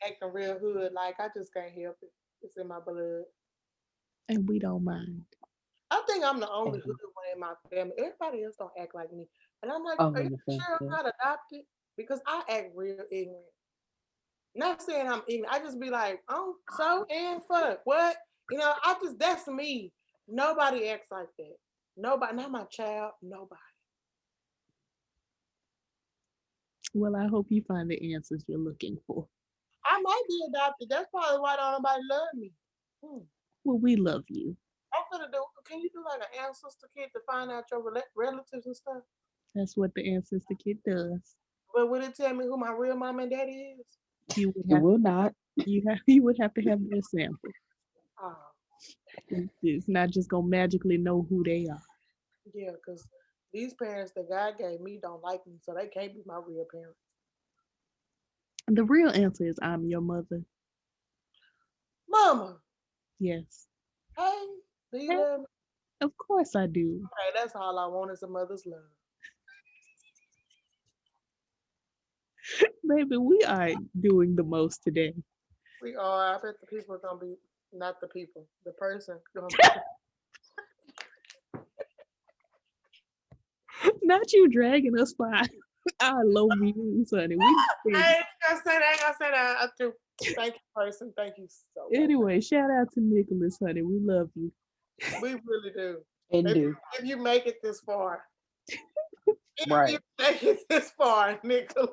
acting real hood. Like I just can't help it. It's in my blood. And we don't mind. I think I'm the only hood one in my family. Everybody else don't act like me. And I'm like, are you sure I'm not adopted? Because I act real ignorant. Not saying I'm ignorant. I just be like, oh, so and fuck. What? You know, that's me. Nobody acts like that. Nobody, not my child, nobody. Well, I hope you find the answers you're looking for. I might be adopted. That's probably why don't nobody love me. Well, we love you. I'm gonna do. Can you do like an ancestor kit to find out your relatives and stuff? That's what the ancestor kit does. But would it tell me who my real mom and daddy is? You will not. You would have to have their sample. Oh. It's not just gonna magically know who they are. Yeah, because these parents that God gave me don't like me, so they can't be my real parents. The real answer is I'm your mother. Mama. Yes. Hey, do you love me? Of course I do. Okay, that's all I want is a mother's love. Baby, we are doing the most today. We are. I bet the people are gonna be not the people, the person. Not you dragging us by. I love you, honey. I ain't gonna say that. I'm through. Thank you, person. Thank you so much. Anyway, shout out to Nicholas, honey. We love you. We really do. And do. If you make it this far. Right. You make it this far, Nicholas.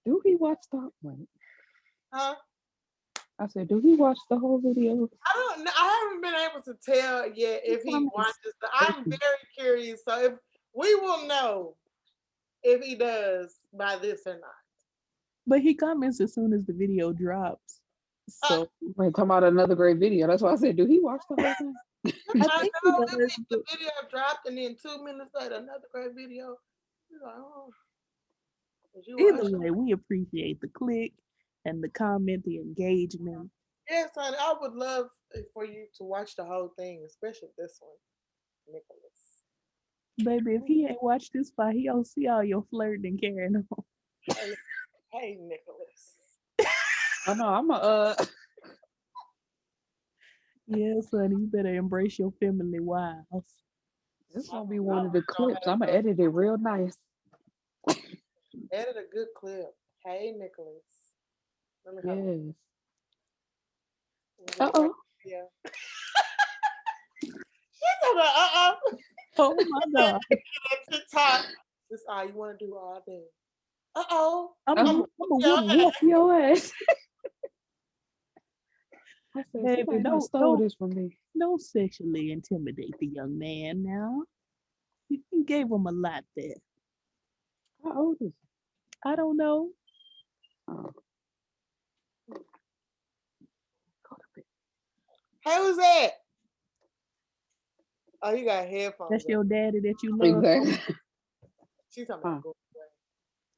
Do he watch the wait? Huh? I said, do he watch the whole video? I don't know. I haven't been able to tell yet if he watches. I'm very curious. So if we will know if he does by this or not. But he comments as soon as the video drops. So we're talking about another great video. That's why I said, do he watch the whole thing? I know if the video dropped and then 2 minutes later another great video. Like, oh. Either way, we appreciate the click and the comment, the engagement. Yes, honey, I would love for you to watch the whole thing, especially this one, Nicholas. Baby, if he ain't watched this far, he don't see all your flirting and carrying on. Hey, Nicholas. I know, I'm a Yes, honey, you better embrace your feminine wiles. This is gonna be one of the clips. I'm gonna edit it real nice. Edit a good clip. Hey, Nicholas. Yes. Uh-oh. Yeah. She's on the Oh my God. TikTok. This all you want to do all day. I'm gonna whoop your ass. I said, baby, stole this from me. Don't sexually intimidate the young man now. You gave him a lot there. How old is he? I don't know. Oh. How was that? Oh, you got headphones. That's your daddy that you love. Exactly. She's talking about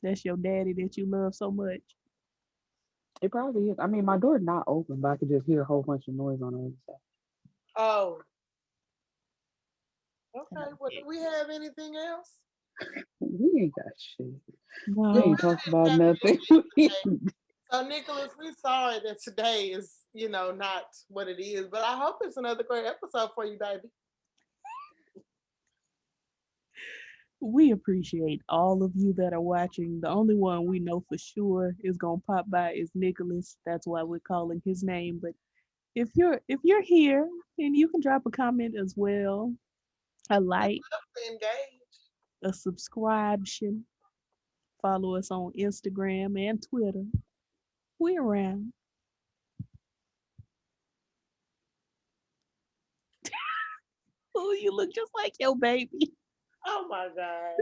That's your daddy that you love so much. It probably is. I mean, my door's not open, but I could just hear a whole bunch of noise on the other side. Oh. Okay. Well, do we have anything else? We ain't got shit. No. We ain't talking about nothing. So, Nicholas, we're sorry that today is, not what it is, but I hope it's another great episode for you, baby. We appreciate all of you that are watching. The only one we know for sure is gonna pop by is Nicholas. That's why we're calling his name. But if you're here, then you can drop a comment as well. A like, a subscription. Follow us on Instagram and Twitter. We're around. Oh, you look just like your baby. Oh my God.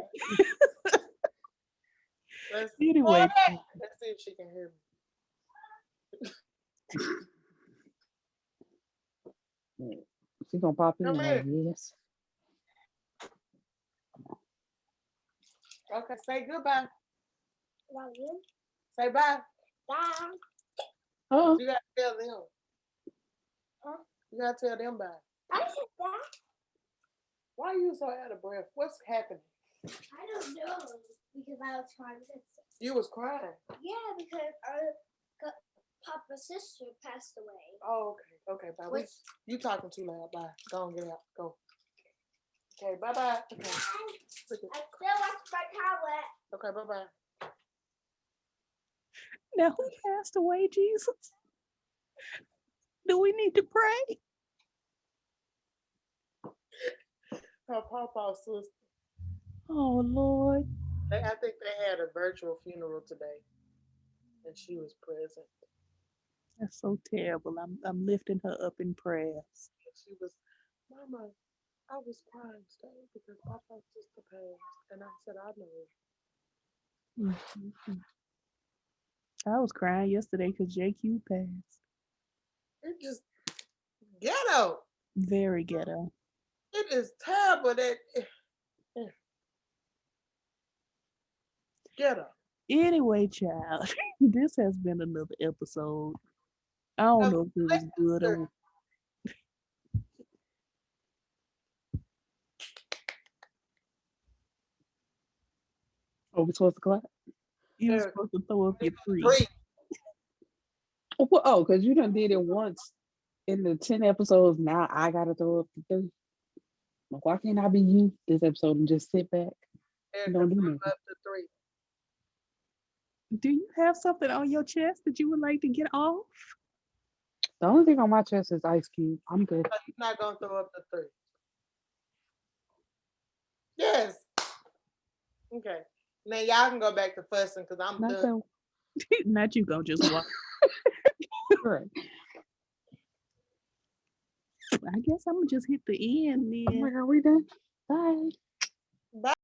Anyway. Let's see if she can hear me. She's gonna pop in like, yes. Okay, say goodbye. Love you. Say bye. Bye. Oh. You gotta tell them. Huh? You gotta tell them bye. I said bye. Why are you so out of breath? What's happening? I don't know. Because I was crying. You was crying? Yeah, because Papa's sister passed away. Oh, okay. Bye. You talking too loud. Bye. Go on, get out. Go. Okay, bye-bye. Okay. I still want my tablet. Okay, bye-bye. Now, who passed away, Jesus? Do we need to pray? Her Papa's sister. Oh, Lord. I think they had a virtual funeral today, and she was present. That's so terrible. I'm lifting her up in prayers. She was, Mama, I was crying today because Papa's sister passed, and I said, I know. Mm-hmm. I was crying yesterday because JQ passed. It just ghetto. Very ghetto. It is terrible that ghetto. Anyway, child, this has been another episode. I don't know if it was good or. Oh, we're supposed to clap? You were supposed to throw up your three. Oh, because you done did it once in the 10 episodes. Now I gotta throw up the 3. Why can't I be you this episode and just sit back? character Don't do from nothing. up to 3. Do you have something on your chest that you would like to get off? The only thing on my chest is Ice Cube. I'm good. So you're not gonna throw up to 3. Yes. Okay. Now y'all can go back to fussing because I'm Not done. Not you go just walk. right. I guess I'm gonna just hit the end Oh my then. God, we done. Bye. Bye.